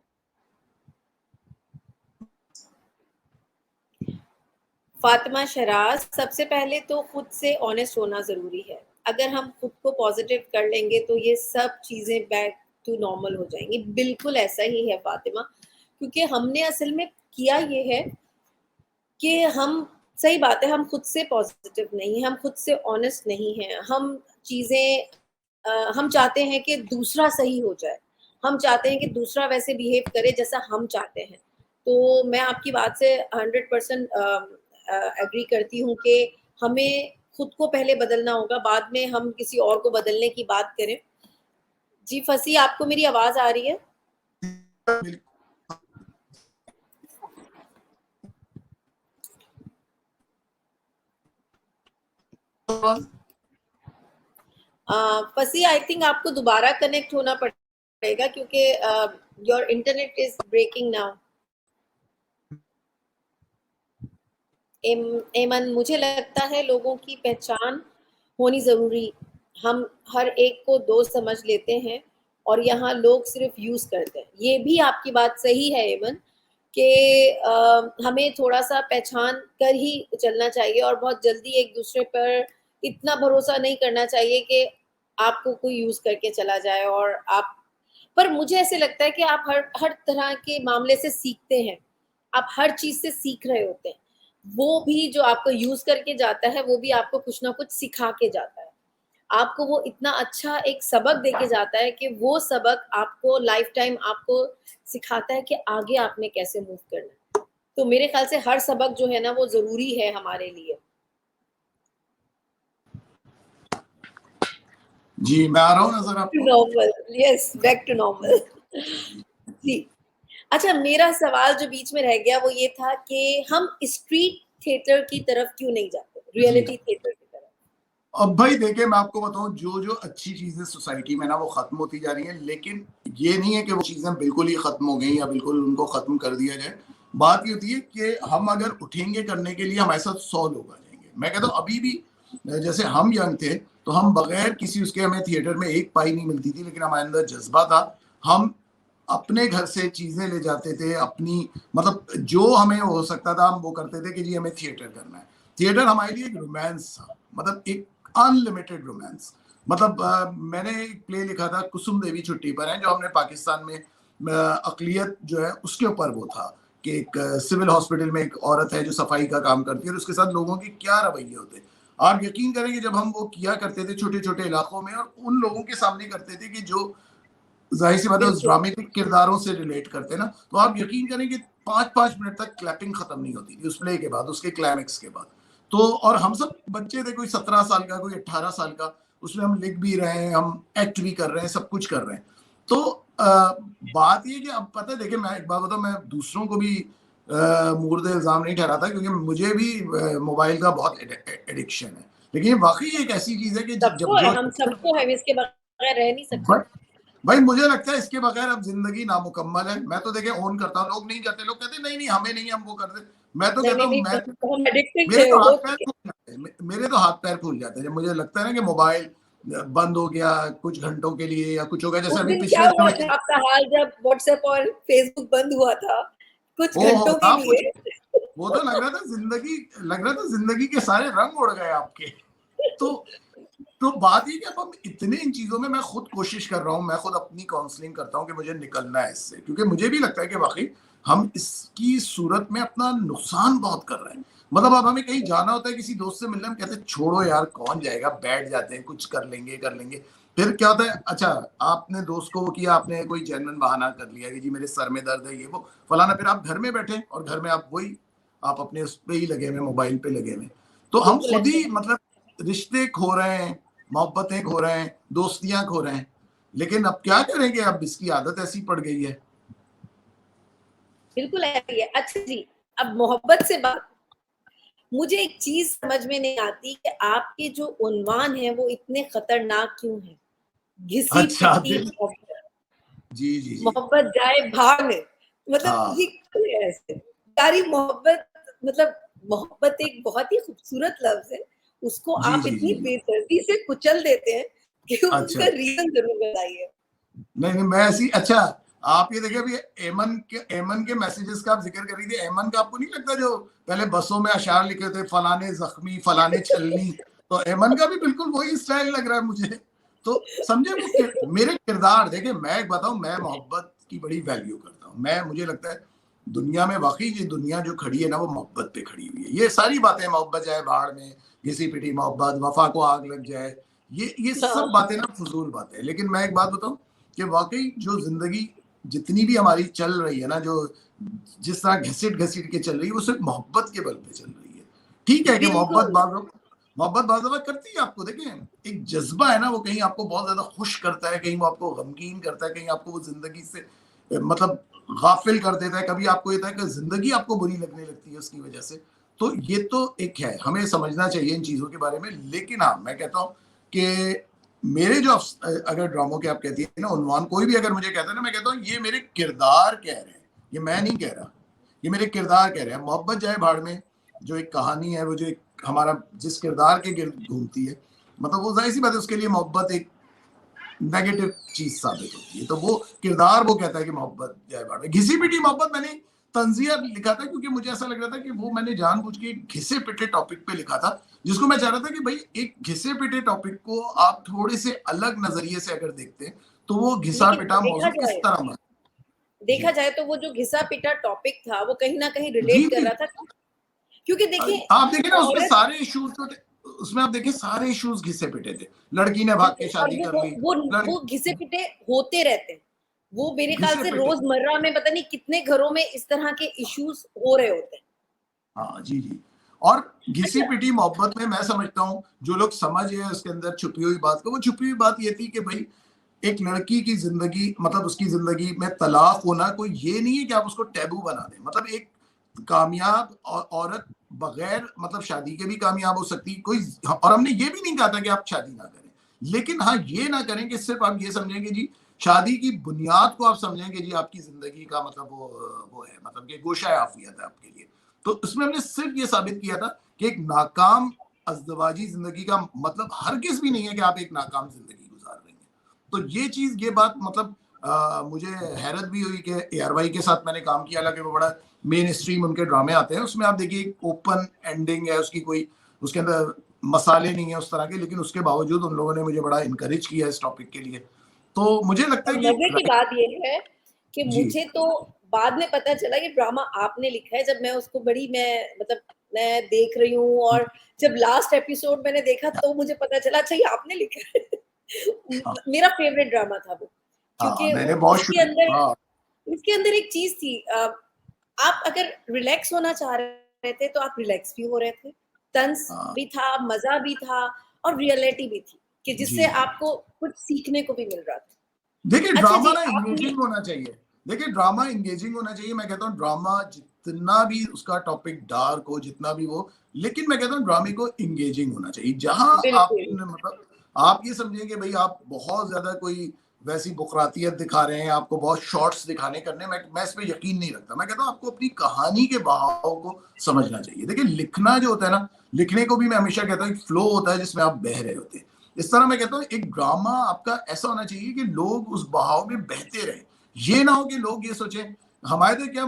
फातिमा शराज, सबसे पहले तो खुद से ऑनेस्ट होना ज़रूरी है। अगर हम खुद को पॉज़िटिव कर लेंगे तो ये सब चीज़ें बैक टू नॉर्मल हो जाएँगी। बिल्कुल ऐसा ही है फातिमा, क्योंकि हमने असल में किया ये है कि हम, सही बात है, हम खुद से पॉज़िटिव नहीं हैं, हम खुद से ऑनेस्ट नहीं हैं। हम चीज़ें हम चाहते हैं कि दूसरा सही हो जाए। हम चाहते हैं कि दूसरा वैसे बिहेव करे जैसा हम चाहते हैं। तो मैं आपकी बात से 100% एग्री करती हूँ कि हमें खुद को पहले बदलना होगा, बाद में हम किसी और को बदलने की बात करें। जी फसी, आपको मेरी आवाज़ आ रही है? बिल्कुल। फसी, आई थिंक आपको दोबारा कनेक्ट होना पड़ेगा क्योंकि your internet is breaking now. Aman, मुझे लगता है लोगों की पहचान होनी ज़रूरी। हम हर एक को दोस्त समझ लेते हैं और यहाँ लोग सिर्फ यूज़ करते हैं। ये भी आपकी बात सही है एमन, कि हमें थोड़ा-सा पहचान कर ही चलना चाहिए और बहुत जल्दी एक-दूसरे पर इतना भरोसा नहीं करना चाहिए कि आपको कोई यूज़ करके चला जाए। और आप, पर मुझे ऐसे लगता है कि आप हर हर तरह के मामले से सीखते हैं। आप हर चीज से सीख रहे होते हैं। वो भी जो आपको यूज करके जाता है, वो भी आपको कुछ ना कुछ सिखा के जाता है। आपको वो इतना अच्छा एक सबक देके जाता है कि वो सबक आपको लाइफ टाइम आपको सिखाता है कि आगे आपने कैसे मूव करना है। तो मेरे ख्याल से हर सबक जो है ना वो जरूरी है हमारे लिए। जी, मैं आ रहा हूँ नजर आपको। Normal, yes, back to normal. जी। अच्छा, मेरा सवाल जो बीच में रह गया वो ये था कि हम स्ट्रीट थिएटर की तरफ क्यों नहीं जाते, जी, रियलिटी थिएटर की तरफ? अब भाई देखिए, मैं आपको बताऊं, जो जो अच्छी चीजें सोसाइटी में ना वो खत्म होती जा रही हैं, लेकिन ये नहीं है कि वो चीजें बिल्कुल ही खत्म हो गई या बिल्कुल उनको खत्म कर दिया जाए। बात ये होती है कि हम अगर उठेंगे करने के लिए, हमारे साथ 100 लोग आ जाएंगे। मैं कहता हूँ अभी भी जैसे हम यंग थे तो हम बगैर किसी उसके, हमें थिएटर में एक पाई नहीं मिलती थी, लेकिन हमारे अंदर जज्बा था। हम अपने घर से चीजें ले जाते थे, अपनी मतलब जो हमें हो सकता था हम वो करते थे कि जी हमें थिएटर करना है। थिएटर हमारे लिए एक रोमांस था, मतलब एक अनलिमिटेड रोमांस। मतलब मैंने एक प्ले लिखा था, कुसुम देवी छुट्टी पर है, जो हमने पाकिस्तान में अकलियत जो है उसके ऊपर वो था कि एक सिविल हॉस्पिटल में एक औरत है जो सफाई का काम करती है और उसके साथ लोगों के क्या रवैये होते हैं। आप यकीन करेंगे, जब हम वो किया करते थे छोटे छोटे इलाकों में और उन लोगों के सामने करते थे कि जो जाहिर सी बात है उस बिल्कुल। ड्रामे के किरदारों से रिलेट करते ना, तो आप यकीन करेंगे 5-5 मिनट तक क्लैपिंग खत्म नहीं होती थी उस प्ले के बाद, उसके क्लाइमेक्स के बाद। तो और हम सब बच्चे थे, कोई 17 साल का, कोई 18 साल का, उसमें हम लिख भी रहे हैं, हम एक्ट भी कर रहे हैं, सब कुछ कर रहे हैं। तो बात ये कि अब पता है, देखिए मैं एक बात बताऊं, मैं दूसरों को भी मुर्दे इल्जाम नहीं ठहराता, क्योंकि मुझे भी मोबाइल का बहुत एडिक्शन है। लेकिन ये वाकई एक ऐसी चीज है कि जब सबको है, जो हम सबको है, हम इसके बगैर रह नहीं सकते। भाई मुझे लगता है इसके बगैर अब जिंदगी नामुकम्मल है। मैं तो देखे ऑन करता हूँ, लोग नहीं करते, लोग कहते नहीं नहीं हमें नहीं, हम वो करते। मैं तो नहीं कहता नहीं हूँ नहीं, मैं, हम एडिक्टेड मेरे थे, तो हो हाथ पैर चुके। फूल जाते हैं, मेरे तो हाथ पैर फूल जाते हैं जब मुझे लगता है ना कि मोबाइल बंद हो गया कुछ घंटों के लिए या कुछ हो गया, जैसे उस अभी दिन क्या पिछले हुआ दिनों था आपका हाल जब व्हाट्सएप और फेसबुक बंद हुआ था कुछ ओ घंटों के था कुछ, लिए? वो तो लग रहा था जिंदगी के सारे रंग उड़ गए आपके। तो तो बात ये कि अब हम इतने इन चीजों में, मैं खुद कोशिश कर रहा हूँ, मैं खुद अपनी काउंसलिंग करता हूँ कि मुझे निकलना है इससे, क्योंकि मुझे भी लगता है कि वाकई हम इसकी सूरत में अपना नुकसान बहुत कर रहे हैं। मतलब अब हमें कहीं जाना होता है, किसी दोस्त से मिलने, हम कहते हैं छोड़ो यार कौन जाएगा, बैठ जाते हैं, कुछ कर लेंगे। फिर क्या होता है, अच्छा आपने दोस्त को किया, आपने कोई जेन्युइन बहाना कर लिया कि जी मेरे सर में दर्द है, ये वो फलाना, फिर आप घर में बैठे और घर में आप वही, आप अपने उस पे ही लगे हुए, मोबाइल पे लगे हुए। तो हम बिल्कुल खुद ऐसे ही है। मतलब रिश्ते खो रहे हैं, मोहब्बतें खो रहे हैं, दोस्तियां खो रहे हैं। लेकिन अब क्या करेंगे, अब इसकी आदत ऐसी पड़ गई है। बिल्कुल ऐसे ही है। अच्छा जी, अब मोहब्बत से बात, मुझे एक चीज समझ में नहीं आती कि आपके जो उन्वान है वो इतने खतरनाक क्यों है? घिसी अच्छा पिटी दिल, मोहब्बत, जी जी जी, मोहब्बत जाए भाड़ में। मतलब ये हाँ, क्यों है ऐसे? प्यारी मोहब्बत, मतलब मोहब्बत एक बहुत ही खूबसूरत लफ्ज है, उसको जी आप जी जी इतनी जी, बेदर्दी से कुचल देते हैं कि अच्छा, उसका रीजन जरूर बताइए। नहीं नहीं मैं ऐसी, अच्छा आप ये देखिए अभी एमन के मैसेजेस का आप जिक्र कर रही थी, एमन का आपको नहीं लगता जो पहले बसों में अशार लिखे थे, फलाने जख्मी फलाने छलनी, तो एमन का भी बिल्कुल वही स्टाइल लग रहा है मुझे। तो समझे वो मेरे किरदार देखिए, मैं एक बताऊं, मैं मोहब्बत की बड़ी वैल्यू करता हूँ। मैं, मुझे लगता है दुनिया में वाकई ये दुनिया जो खड़ी है ना वो मोहब्बत पे खड़ी हुई है। ये सारी बातें, मोहब्बत जाए भाड़ में, घिसी पिटी मोहब्बत, वफा को आग लग जाए, ये सब हाँ, बातें ना फजूल बातें। लेकिन मैं एक बात बताऊं कि वाकई जो जिंदगी जितनी भी हमारी चल रही है ना, जो जिस तरह घसीट घसीट के चल रही है, वो सिर्फ मोहब्बत के बल पे चल रही है। ठीक है कि बिल्कुल। मोहब्बत बाज़ दफा करती है आपको, देखें एक जज्बा है ना, वो कहीं आपको बहुत ज्यादा खुश करता है, कहीं वो आपको गमगीन करता है, कहीं आपको वो जिंदगी से मतलब गाफिल कर देता है। कभी आपको ये था कि जिंदगी आपको बुरी लगने लगती है उसकी वजह से। तो ये तो एक है, हमें समझना चाहिए इन चीजों के बारे में। लेकिन हाँ, मैं कहता हूँ कि मेरे जो अगर ड्रामों के आप कहती है ना उन्वान, कोई भी अगर मुझे कहता है ना, मैं कहता हूँ ये मेरे किरदार कह रहे हैं, ये मैं नहीं कह रहा, ये मेरे किरदार कह रहे हैं। मोहब्बत जाए भाड़ में जो एक कहानी है, वो जो एक हमारा जिस किरदार के गिर्द घूमती है, मतलब वो जाहिर सी बात है उसके लिए मोहब्बत एक नेगेटिव चीज साबित होती है। तो वो किरदार वो कहता है कि मोहब्बत जाए भाड़ में। घिसी पिटी मोहब्बत मैंने तंजिया लिखा था क्योंकि मुझे ऐसा लग रहा था कि वो मैंने जानबूझ के घिसे पिटे टॉपिक पे लिखा था, जिसको मैं चाह रहा था कि भाई एक घिसे पिटे टॉपिक को आप थोड़े से अलग नजरिए से अगर देखते हैं तो वो घिसा लेकिन पिटा देखा मौजू किस जाए, तरह देखा जी जाए तो वो जो घिसा-पिटा टॉपिक था, वो कहीं न कहीं जी रिलेट कर जी। रहा था, क्योंकि देखिए आप देखिए ना उसमें औरत सारे इश्यूज जो थे, उसमें आप देखिए सारे इश्यूज घिसे पिटे थे। लड़की ने भाग के बिल्कुल, और शादी कर ली, वो घिसे-पिटे होते रहते हैं। वो मेरे ख्याल घिसे से पिटे। रोज़मर्रा में पता नहीं कितने घरों में इस तरह के इश्यूज़ हो रहे होते हैं। हाँ, जी, जी। और अच्छा, घिसी-पिटी मोहब्बत में मैं समझता हूँ, जो लोग समझ गए उसके अंदर छुपी हुई बात को, वो छुपी हुई बात ये थी कि भई एक लड़की की ज़िंदगी, मतलब उसकी ज़िंदगी में तलाक होना कोई ये नहीं है कि आप उसको टैबू बना दें। मतलब एक कामयाब औरत बगैर मतलब शादी के भी कामयाब हो सकती है। कोई और हमने ये भी नहीं कहा था कि आप शादी ना करें। लेकिन हाँ, ये ना करें कि सिर्फ़ आप ये समझें कि जी शादी की बुनियाद को आप समझें कि जी आपकी ज़िंदगी का मतलब वो है, मतलब कि गोशा आफ़ियत है आपके लिए। तो उसमें हमने सिर्फ़ ये साबित किया था कि एक नाकाम अज़दवाजी ज़िंदगी का मतलब हरगिज़ भी नहीं है कि आप एक नाकाम ज़िंदगी गुज़ार रही हैं। तो ये चीज़, ये बात मतलब मुझे हैरत भी हुई कि एआरवाई के साथ मैंने काम किया, हालांकि वो बड़ा मेन स्ट्रीम उनके ड्रामे आते हैं, उसमें आप देखिए एक ओपन एंडिंग है उसकी, कोई उसके अंदर मसाले नहीं है उस तरह के, लेकिन उसके बावजूद उन लोगों ने मुझे बड़ा इनकरेज किया इस टॉपिक के लिए। तो मुझे लगता और है कि मज़े की बात ये है कि जी मुझे तो बाद में पता चला ये ड्रामा आपने लिखा है, जब मैं उसको बड़ी मैं देख रही हूँ, और जब लास्ट एपिसोड मैंने देखा तो मुझे पता चला अच्छा ये आपने लिखा है। हाँ मेरा फेवरेट ड्रामा था वो, हाँ, क्योंकि मैंने बहुत उसके शुरू अंदर हाँ इसके अंदर एक चीज़ थी, आप अगर रिलैक्स होना चाह रहे थे, तो आप रिलैक्स भी हो रहे थे, तंज हाँ, भी था, मज़ा भी था और रियलिटी भी थी, कि जी जिससे जी। आपको कुछ सीखने को भी मिल रहा था। देखिए अच्छा ड्रामा जी, ना आपने इंगेजिंग होना चाहिए। देखिए ड्रामा इंगेजिंग होना चाहिए। मैं कहता हूँ ड्रामा जितना भी उसका टॉपिक डार्क हो, जितना भी वो, लेकिन मैं कहता हूँ ड्रामे को इंगेजिंग होना चाहिए। जहां बिल्कुल, आपने मतलब आप ये समझें कि भाई आप बहुत ज्यादा कोई वैसी बुकरातियत दिखा रहे हैं, आपको बहुत शॉर्ट्स दिखाने करने, मैं इस पे यकीन नहीं रखता। मैं कहता हूँ आपको अपनी कहानी के बहाव को समझना चाहिए। देखिए लिखना जो होता है ना, लिखने को भी मैं हमेशा कहता हूँ एक फ्लो होता है जिसमें आप बह रहे होते हैं। इस तरह मैं कहता हूँ एक ड्रामा आपका ऐसा होना चाहिए कि लोग उस बहाव में बहते रहें। ये ना हो कि लोग ये सोचें हमारे तो क्या,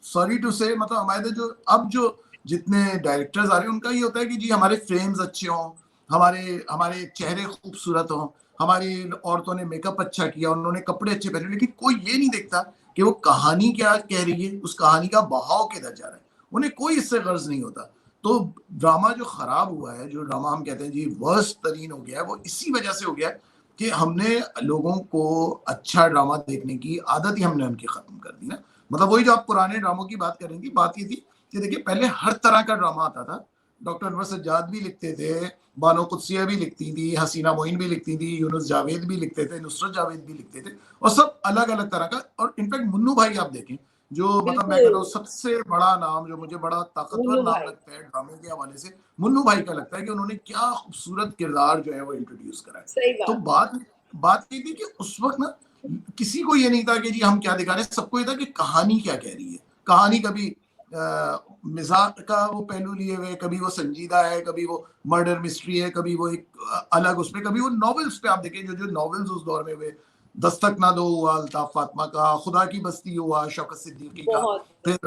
सॉरी टू से, मतलब हमारे तो जो अब जो जितने डायरेक्टर्स आ रहे हैं उनका ये होता है कि जी हमारे फ्रेम्स अच्छे हों, हमारे हमारे चेहरे खूबसूरत हों, हमारी औरतों ने मेकअप अच्छा किया, उन्होंने कपड़े अच्छे पहने, लेकिन कोई ये नहीं देखता कि वो कहानी क्या कह रही है, उस कहानी का बहाव किधर जा रहा है। उन्हें कोई इससे गर्ज नहीं होता। तो ड्रामा जो खराब हुआ है, जो ड्रामा हम कहते हैं जी वर्स्ट तरीन हो गया है, वो इसी वजह से हो गया है कि हमने लोगों को अच्छा ड्रामा देखने की आदत ही हमने उनकी खत्म कर दी ना। मतलब वही जो आप पुराने ड्रामों की बात करेंगे, बात ये थी कि देखिए पहले हर तरह का ड्रामा आता था। डॉक्टर अनवर सज्जाद भी लिखते थे, बानो कुदसिया भी लिखती थी, हसीना मोइन भी लिखती थी, यूनुस जावेद भी लिखते थे, नुसरत जावेद भी लिखते थे, और सब अलग अलग तरह का। और इनफैक्ट मुन्नू भाई आप देखें, जो मतलब मैं बिल्कुल, कहता हूँ सबसे बड़ा नाम, जो मुझे बड़ा ताकतवर मुन्नू नाम भाई, लगता है ड्रामे के हवाले से, मुन्नू भाई का लगता है कि उन्होंने क्या खूबसूरत किरदार जो है वो इंट्रोड्यूस करा है। सही तो बात। बात बात ये थी कि उस वक्त ना किसी को ये नहीं था कि जी हम क्या दिखा रहे हैं, सबको ये था कि कहानी क्या कह रही है। कहानी कभी मिजाज का वो पहलू लिए हुए, कभी वो संजीदा है, कभी वो मर्डर मिस्ट्री है, कभी वो एक अलग उस पे, कभी वो नॉवेल्स पे। आप देखें जो जो नॉवेल्स उस दौर में हुए, दस्तक ना दो हुआ अल्ताफ फातमा का, खुदा की बस्ती हुआ शौकत सिद्दीकी का, बहुत, फिर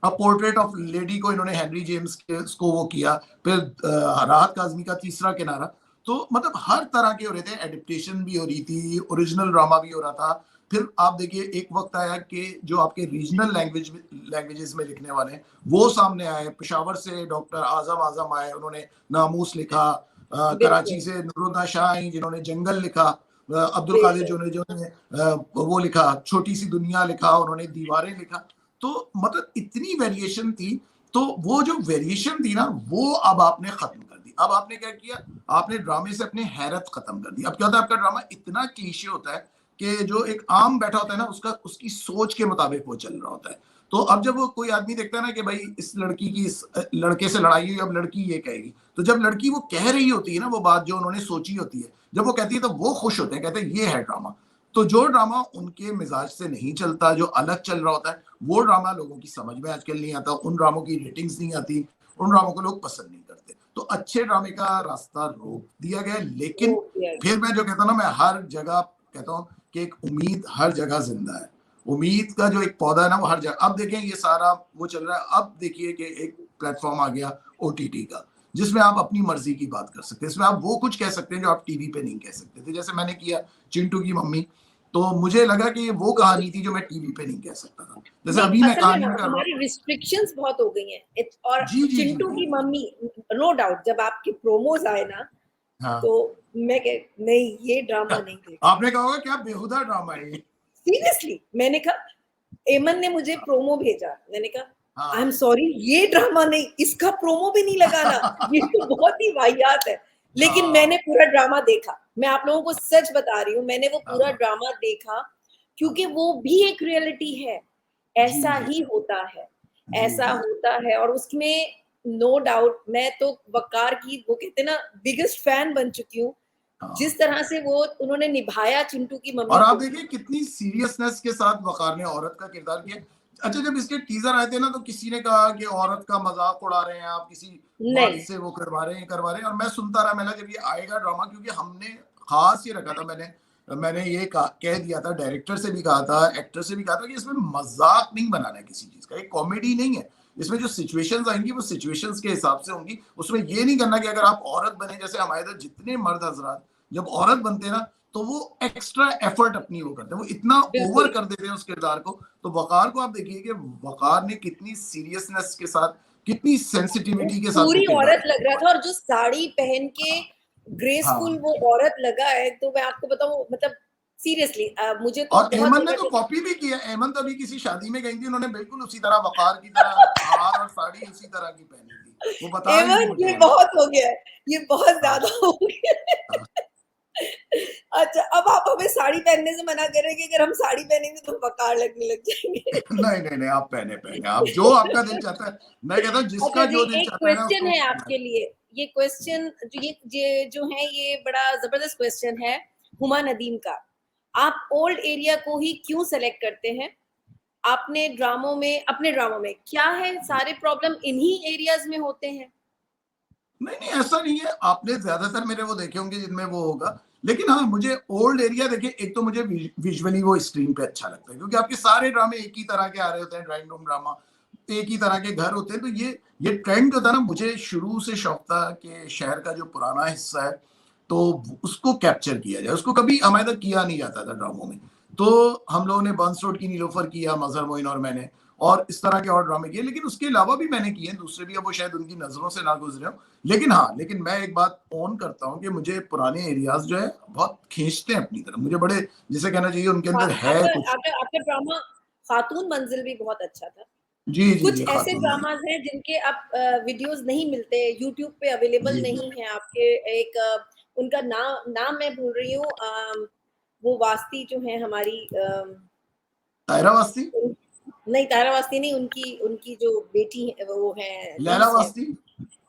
अ पोर्ट्रेट ऑफ लेडी को इन्होंने हेनरी जेम्स के उसको वो किया, फिर राहत काजमी का तीसरा किनारा। तो मतलब हर तरह के हो रहे थे, एडिप्टेशन भी हो रही थी, ओरिजिनल ड्रामा भी हो रहा था। फिर आप देखिए एक वक्त आया कि जो आपके रीजनल लैंग्वेजेस में लिखने वाले हैं वो सामने आए। पेशावर से डॉक्टर आजम आजम आए, उन्होंने नामूस लिखा। बिल्कुल, कराची से नुरुद्दा शाह आई जिन्होंने जंगल लिखा। अब्दुल कादिर बेशक, जो ने वो लिखा छोटी सी दुनिया लिखा, उन्होंने दीवारें लिखा। तो मतलब इतनी वेरिएशन थी। तो वो जो वेरिएशन थी ना, वो अब आपने खत्म कर दी। अब आपने क्या किया, आपने ड्रामे से अपनी हैरत खत्म कर दी। अब क्या होता है, आपका ड्रामा इतना क्लीशे होता है कि जो एक आम बैठा होता है ना, उसका उसकी सोच के मुताबिक वो चल रहा होता है। तो अब जब वो कोई आदमी देखता है ना कि भाई इस लड़की की इस लड़के से लड़ाई हुई, अब लड़की ये कहेगी, तो जब लड़की वो कह रही होती है ना वो बात जो उन्होंने सोची होती है, जब वो कहती है तो वो खुश होते हैं, कहते हैं ये है ड्रामा। तो जो ड्रामा उनके मिजाज से नहीं चलता, जो अलग चल रहा होता है, वो ड्रामा लोगों की समझ में आजकल नहीं आता, उन ड्रामों की रेटिंग्स नहीं आती, उन ड्रामों को लोग पसंद नहीं करते। तो अच्छे ड्रामे का रास्ता रोक दिया गया। लेकिन रोक दिया गया। फिर मैं जो कहता हूँ ना, मैं हर जगह कहता हूँ कि एक उम्मीद हर जगह जिंदा है। उम्मीद का जो एक पौधा है ना, वो हर जगह। अब देखें ये सारा वो चल रहा है। अब देखिए कि एक प्लेटफॉर्म आ गया ओटीटी का, जिसमें आप अपनी मर्जी की बात कर सकते हैं। इसमें आप वो कुछ कह सकते हैं जो आप टीवी पे नहीं कह सकते थे। जैसे मैंने किया चिंटू की मम्मी, तो मुझे लगा कि वो कहानी थी जो मैं टीवी पे नहीं कह सकता था। जैसे अभी मैं असल में कहानी ना कर रहा हूँ। हमारी रिस्ट्रिक्शंस बहुत हो गई हैं और जी जी जी चिंटू जी। की मम्मी, नो डाउट जब आपके प्रोमोज आए ना हाँ। तो मैं नहीं ये ड्रामा नहीं देख आपने कहा होगा क्या बेहुदा ड्रामा है ये। सीरियसली। मैंने कहा एमन ने मुझे प्रोमो भेजा, मैंने कहा आई एम हाँ सॉरी ये ड्रामा नहीं, इसका प्रोमो भी नहीं लगाना, ये तो बहुत ही वाहियात है। लेकिन मैंने हाँ पूरा ड्रामा देखा, मैं आप लोगों को सच बता रही हूँ, मैंने वो पूरा हाँ ड्रामा देखा हाँ। क्योंकि वो भी एक रियलिटी है, जी ऐसा जी ही होता है, जी ऐसा जी। होता है। और उसमें नो डाउट मैं तो वकार की वो कहते ना बिगेस्ट फैन बन चुकी हूँ। हाँ। जिस तरह से वो उन्होंने निभाया चिंटू की और मम्मी आप को। देखिए कितनी सीरियसनेस के साथ वकार ने औरत का किरदार किया। अच्छा, जब इसके टीजर आए थे ना तो किसी ने कहा कि औरत का मजाक उड़ा रहे हैं आप, किसी मर्द नहीं से वो करवा रहे हैं। और मैं सुनता रहा, मैंने जब ये आएगा ड्रामा, क्योंकि हमने खास ये रखा था, मैंने मैंने ये कह दिया था, डायरेक्टर से भी कहा था, एक्टर से भी कहा था कि इसमें मजाक नहीं बनाना है किसी चीज का, एक कॉमेडी नहीं है। इसमें जो सिचुएशंस आएंगी वो सिचुएशंस के हिसाब से होंगी। उसमें ये नहीं करना कि अगर आप औरत बने, जैसे हमारे इधर जितने मर्द हजरात जब औरत बनते हैं ना तो वो एक्स्ट्रा एफर्ट अपनी वो करते हैं, वो इतना ओवर बिल्कुल। कर देते हैं उस किरदार को। तो वकार को आप देखिए कि वकार ने कितनी सीरियसनेस के साथ, कितनी वो सेंसिटिविटी के साथ वो पूरी किरदार औरत लग रहा था और जो साड़ी पहन के ग्रेसफुल हाँ। वो औरत लगा है, तो मैं आपको बताऊं मतलब सीरियसली मुझे तो और बहुत एमन ने तो जबरदस्त। कॉपी भी किया। एमन तो अभी किसी शादी में गई थी, उन्होंने बिल्कुल उसी तरह वकार की तरह हार और साड़ी उसी तरह की पहनी थी। वो बता रही थी एवन मुझे ये एमन। बहुत हो गया है, ये बहुत हाँ ज्यादा हो गया हाँ। है। अच्छा अब आप हमें साड़ी पहनने से मना करेंगे, अगर हम साड़ी पहनेंगे तो वकार लगने लग जाएंगे। नहीं नहीं नहीं, आप पहने पहने, आप जो आपका दिल चाहता है। मैं कहता हूँ अच्छा जिसका जी जो दिल एक चाहता है ना क्वेश्चन उसको है पहनाए। आपके लिए, ये क्वेश्चन ये जो है ये बड़ा जबरदस्त क्वेश्चन है हुमा नदीम का। आप ओल्ड एरिया को ही क्यों सेलेक्ट करते हैं? आपने ड्रामों में अपने ड्रामों में क्या है, सारे प्रॉब्लम इन्हीं एरियाज में होते हैं? नहीं नहीं, ऐसा नहीं है। आपने ज्यादातर मेरे वो देखे होंगे जिनमें वो होगा। लेकिन हाँ, मुझे ओल्ड एरिया देखिए, एक तो मुझे विजुअली वो स्क्रीन पे अच्छा लगता है, क्योंकि आपके सारे ड्रामे एक ही तरह के आ रहे होते हैं, ड्राइंग रूम ड्रामा, एक ही तरह के घर होते हैं। तो ये ट्रेंड जो था ना, मुझे शुरू से शौक था कि शहर का जो पुराना हिस्सा है तो उसको कैप्चर किया जाए। उसको कभी हमारे तक किया नहीं जाता था ड्रामों में। तो हम लोगों ने बर्न्स रोड की नीलोफर किया, मजहर मोइन और मैंने, और इस तरह के और ड्रामे किए। लेकिन उसके अलावा भी मैंने किए दूसरे भी, अब वो शायद उनकी नजरों से ना गुजरे हो। लेकिन हाँ, लेकिन मैं एक बात ऑन करता हूँ कि मुझे पुराने एरियाज जो है बहुत खींचते हैं अपनी तरफ। मुझे बड़े, जिसे कहना चाहिए, उनके अंदर है आपका कुछ। आपका आपका ड्रामा खातून मंजिल भी बहुत अच्छा था। जी जी कुछ जी, ऐसे खातून में। ड्रामाज हैं जिनके आप वीडियोस नहीं मिलते, यूट्यूब पे अवेलेबल जी जी। नहीं है आपके। एक उनका नाम नाम मैं भूल रही हूँ, वो वास्ती जो है हमारी तायरा वास्ती। नहीं तारा वास्ती नहीं, उनकी उनकी जो बेटी है वो है लैला लीज है। वास्ती। अच्छा,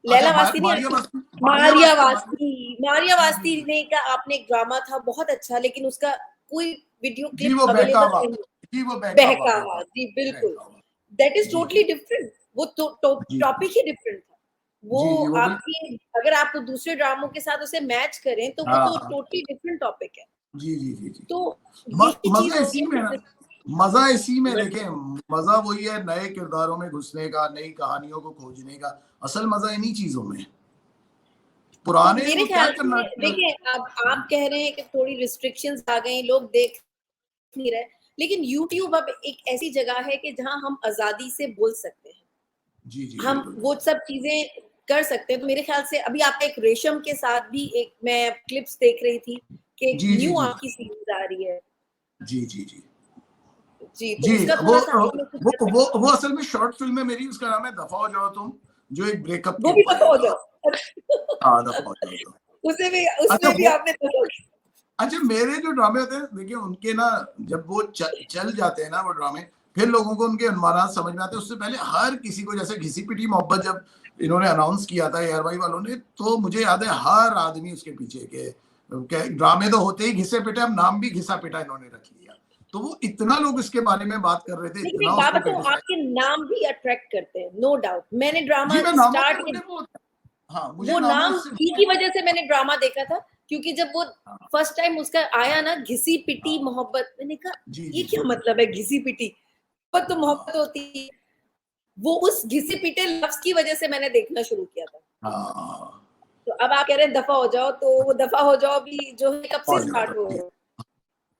लैला वास्ती नहीं मारिया आती, वास्ती। मारिया मारिया। वास्ती। मारिया जी जी वास्ती जी ने का आपने एक ड्रामा था बहुत अच्छा, लेकिन उसका कोई वीडियो जी, क्लिप वो अवेलेबल बहकावा। नहीं। जी, वो बहकावा बहकावा बहकावा। जी बिल्कुल, बहकावा। दैट इज जी टोटली जी डिफरेंट। वो जी टॉपिक ही डिफरेंट था। वो जी जी, वो भी। आपकी अगर आप दूसरे ड्रामों के साथ उसे मैच करें तो वो हाँ तो हाँ। टोटली डिफरेंट टॉपिक है। जी जी जी जी। तो यही चीज मजा होती इसी है में है ना। कि मजा इसी में, बट देखें, मजा वही है नए किरदारों में घुसने का, नई कहानियों को खोजने का। असल मजा इन्हीं चीजों में है। तो पुराने मेरे वो क्या ख्याल करना। से देखिए अब आप कह रहे हैं कि थोड़ी रिस्ट्रिक्शंस आ गई, लोग देख नहीं रहे, लेकिन यूट्यूब अब एक ऐसी जगह है कि जहां हम आजादी से बोल सकते हैं, जी जी, हम बिल्कुल वो बिल्कुल। सब चीजें कर सकते हैं। तो मेरे ख्याल से अभी आप एक रेशम के साथ भी एक मैं क्लिप्स देख रही थी कि एक जी जी न्यू जी आपकी सीरीज आ रही है। जी जी जी जी तो जी। उसका वो थोड़ा सा हमें कुछ वो बता। वो असल में शॉर्ट फिल्म है मेरी, उसका नाम है दफा हो जाओ तुम, जो एक ब्रेकअप के वो भी ऊपर दफा है। हो तो जाओ। हाँ, दफा हो जाओ तुम। अच्छा उसमें भी वो, आपने दफा। अच्छा, मेरे जो ड्रामे होते हैं देखिए उनके ना, जब वो चल जाते हैं ना वो ड्रामे, फिर लोगों को उनके अनुमानात समझ में आते हैं। उससे पहले हर किसी को, जैसे घिसी पिटी मोहब्बत जब इन्होंने अनाउंस किया था एयर भाई वालों ने, तो मुझे याद है हर आदमी उसके पीछे के ड्रामे तो होते ही घिसे पिटे, अब नाम भी घिसा पिटा इन्होंने रख लिया। तो वो इतना लोग इसके बारे में बात कर रहे थे, लेकिन इतना एक बात उसको बताऊं, क्रिटिसाइज। आपके नाम भी अट्रैक्ट करते हैं, नो डाउट। मैंने ड्रामा जी, मैं नामों से स्टार्ट, मुझे वो, हाँ, मुझे वो नामों नाम से ही की वजह से मैंने ड्रामा देखा था, क्योंकि जब वो हाँ फर्स्ट टाइम उसका आया ना घिसी पिटी हाँ। मोहब्बत, मैंने कहा जी ये जी क्या जी जी। मतलब है घिसी पिटी, मोहब्बत तो हाँ मोहब्बत होती है। वो उस घिसे पिटे लफ्ज की वजह से मैंने देखना शुरू किया था। हाँ। तो अब आप कह रहे हैं दफा हो जाओ, तो वो दफा हो जाओ भी जो है कब से हो जाओ स्टार्ट तो हो ठीक। रहा है?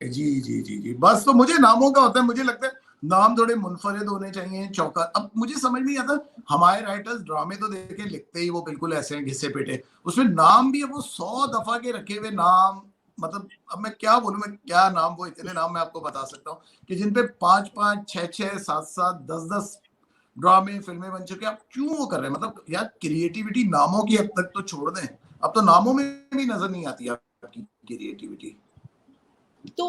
जी जी जी जी, बस तो मुझे नामों का होता है, मुझे लगता है नाम थोड़े मुनफरिद होने चाहिए, चौका। अब मुझे समझ नहीं आता, हमारे राइटर्स ड्रामे तो देखे लिखते ही वो बिल्कुल ऐसे हैं घिसे पिटे, उसमें नाम भी अब वो 100 दफा के रखे हुए नाम, मतलब अब मैं क्या बोलूं, मैं क्या नाम, वो इतने नाम मैं आपको बता सकता हूँ कि जिन पे 5-5, 6-6, 7-7, 10-10 ड्रामे फिल्में बन चुके हैं। आप क्यों वो कर रहे हैं? मतलब यार क्रिएटिविटी नामों की हद तक तो छोड़ दें, अब तो नामों में भी नजर नहीं आती आपकी क्रिएटिविटी। तो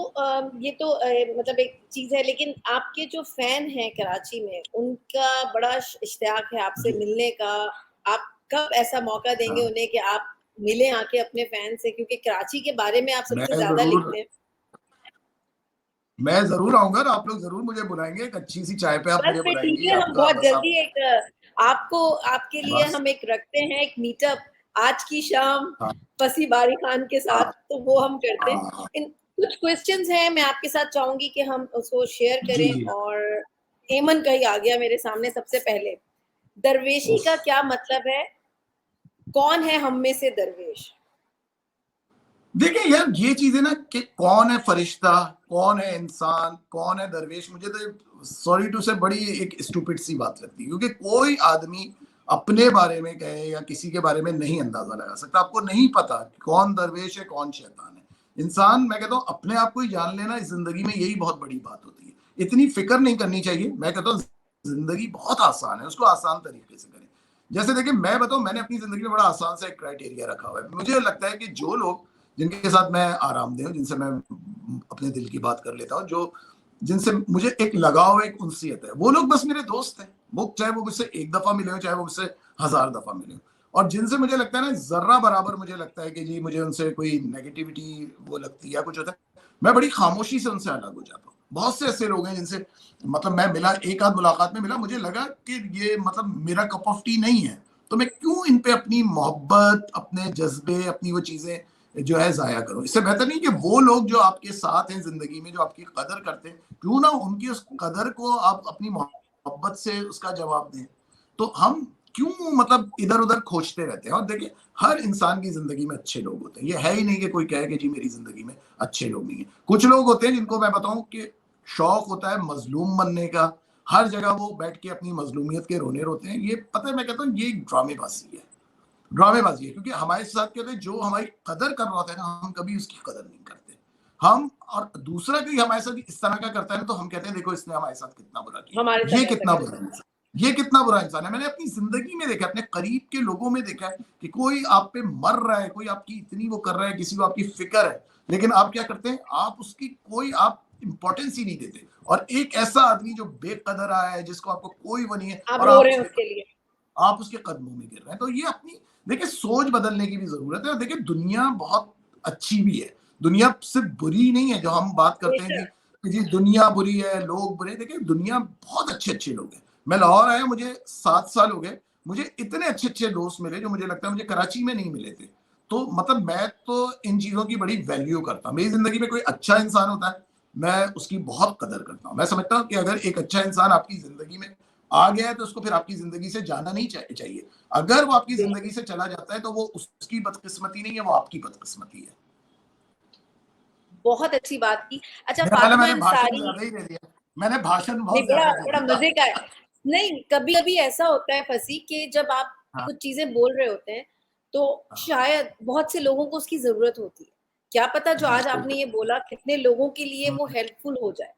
ये तो मतलब एक चीज है, लेकिन आपके जो फैन हैं कराची में, उनका बड़ा इश्तियाक है आपसे जी मिलने का। आप कब ऐसा मौका देंगे हाँ, उन्हें कि आप मिले आके अपने फैन से, क्योंकि कराची के बारे में आप मैं सबसे ज्यादा जरूर लिखते हैं। मैं जरूर आऊंगा और आप लोग जरूर मुझे बुलाएंगे, एक अच्छी सी चाय पे आप बस मुझे फिर ठीक बुलाएंगी, है, हम आपका बहुत बस आप। जल्दी एक आपको, आपके लिए बस हम एक रखते हैं एक मीटअप आज की शाम हाँ फसी बारी खान के साथ, हाँ तो वो हम करते हैं। हाँ। इन कुछ क्वेश्चंस हैं, मैं आपके साथ चाहूंगी कि हम उसको शेयर जी करें। जी। और एमन का ही आ गया मेरे सामने सबसे पहले। दरवेशी उफ। का क्या मतलब है? कौन है हम में से दरवेश? देखिए यार, ये चीजें ना कि कौन है फरिश्ता, कौन है इंसान, कौन है दरवेश, मुझे तो सॉरी टू से बड़ी एक स्टूपिड सी बात लगती है, क्योंकि कोई आदमी अपने बारे में कहे या किसी के बारे में नहीं अंदाजा लगा सकता। आपको नहीं पता कौन दरवेश है कौन शैतान है। इंसान, मैं कहता हूँ अपने आप को ही जान लेना इस जिंदगी में, यही बहुत बड़ी बात होती है। इतनी फिक्र नहीं करनी चाहिए। मैं कहता हूँ जिंदगी बहुत आसान है, उसको आसान तरीके से करें। जैसे देखिए, मैं बताऊं, मैंने अपनी जिंदगी में बड़ा आसान सा एक क्राइटेरिया रखा हुआ है। मुझे लगता है कि जो लोग जिनके साथ मैं आरामदेह हूँ, जिनसे मैं अपने दिल की बात कर लेता हूँ, जो जिनसे मुझे एक लगाव है, एक उनसीयत है, वो लोग बस मेरे दोस्त हैं। वो चाहे वो मुझसे 1 दफा मिले हो, चाहे वो मुझसे 1000 दफा मिले हो। और जिनसे मुझे लगता है ना जर्रा बराबर मुझे लगता है कि जी मुझे उनसे कोई नेगेटिविटी वो लगती है या कुछ होता है, मैं बड़ी खामोशी से उनसे अलग हो जाता हूँ। बहुत से ऐसे लोग हैं जिनसे मतलब मैं मिला, एक आध मुलाकात में मिला, मुझे लगा कि ये मतलब मेरा कप ऑफ टी नहीं है, तो मैं क्यों इन पे अपनी मोहब्बत, अपने जज्बे, अपनी वो चीजें जो है जाया करो। इससे बेहतर नहीं कि वो लोग जो आपके साथ हैं जिंदगी में, जो आपकी कदर करते हैं, क्यों ना उनकी उस कदर को आप अपनी मोहब्बत से उसका जवाब दें। तो हम क्यों मतलब इधर उधर खोजते रहते हैं? और देखिए, हर इंसान की जिंदगी में अच्छे लोग होते हैं, ये है ही नहीं कि कोई कहे कि जी मेरी जिंदगी में अच्छे लोग नहीं है। कुछ लोग होते हैं जिनको मैं बताऊं कि शौक होता है मजलूम बनने का, हर जगह वो बैठ के अपनी मजलूमियत के रोने रोते हैं। ये पता है, मैं कहता हूँ ये ड्रामेबाजी है, ड्रामेबाजी है। क्योंकि हमारे साथ क्या होता है, जो हमारी कदर कर रहा होता है ना, हम कभी उसकी कदर नहीं करते। हम, और दूसरा कोई हमारे साथ इस तरह का करता है ना, तो हम कहते हैं देखो इसने हमारे साथ कितना बुरा किया, हमारे ये साथ ऐसा कितना बुरा करते हैं। इंसान, ये कितना बुरा इंसान है। मैंने अपनी जिंदगी में देखा, अपने करीब के लोगों में देखा है कि कोई आप पे मर रहा है, कोई आपकी इतनी वो कर रहा है, किसी को आपकी फिक्र है, लेकिन आप क्या करते हैं, आप उसकी कोई आप इंपॉर्टेंस ही नहीं देते। और एक ऐसा आदमी जो बेकदर आया है, जिसको आपको कोई वो नहीं है, आप और रो आप रहे हैं उसके उसके लिए। आप उसके कदमों में गिर रहे हैं। तो ये अपनी देखिए सोच बदलने की भी जरूरत है। और देखिए दुनिया बहुत अच्छी भी है, दुनिया सिर्फ बुरी नहीं है। जो हम बात करते हैं बेशक। कि जी दुनिया बुरी है, लोग बुरे, देखिए दुनिया बहुत अच्छे अच्छे लोग हैं। मैं लाहौर आया, मुझे 7 साल हो गए, मुझे इतने अच्छे अच्छे दोस्त मिले जो मुझे लगता है मुझे कराची में नहीं मिले थे। तो मतलब मैं तो इन चीजों की बड़ी वैल्यू करता हूँ। मेरी जिंदगी में कोई अच्छा इंसान होता है, मैं उसकी बहुत कदर करता हूँ। मैं समझता हूँ कि अगर एक अच्छा इंसान आपकी जिंदगी में आ गया है, तो उसको फिर आपकी जिंदगी से जाना नहीं चाहिए। अगर वो आपकी जिंदगी बिल्कुल। से चला जाता है, तो वो उसकी बदकिस्मती नहीं है, वो आपकी बदकिस्मती है। बहुत अच्छी बात की। अच्छा, मेरा ख्याल है फातिमा मैंने भाषण अंसारी। ज्यादा ही दे दिया, मैंने भाषण नहीं, बहुत बड़ा ज्यादा दे बड़ा दिया। मजे का है। नहीं, कभी कभी ऐसा होता है फसी कि जब आप हाँ कुछ चीजें बोल रहे होते हैं, तो हाँ, शायद बहुत से लोगों को उसकी जरूरत होती है। क्या पता जो आज बिल्कुल। आपने ये बोला कितने लोगों के लिए वो हेल्पफुल हो जाए।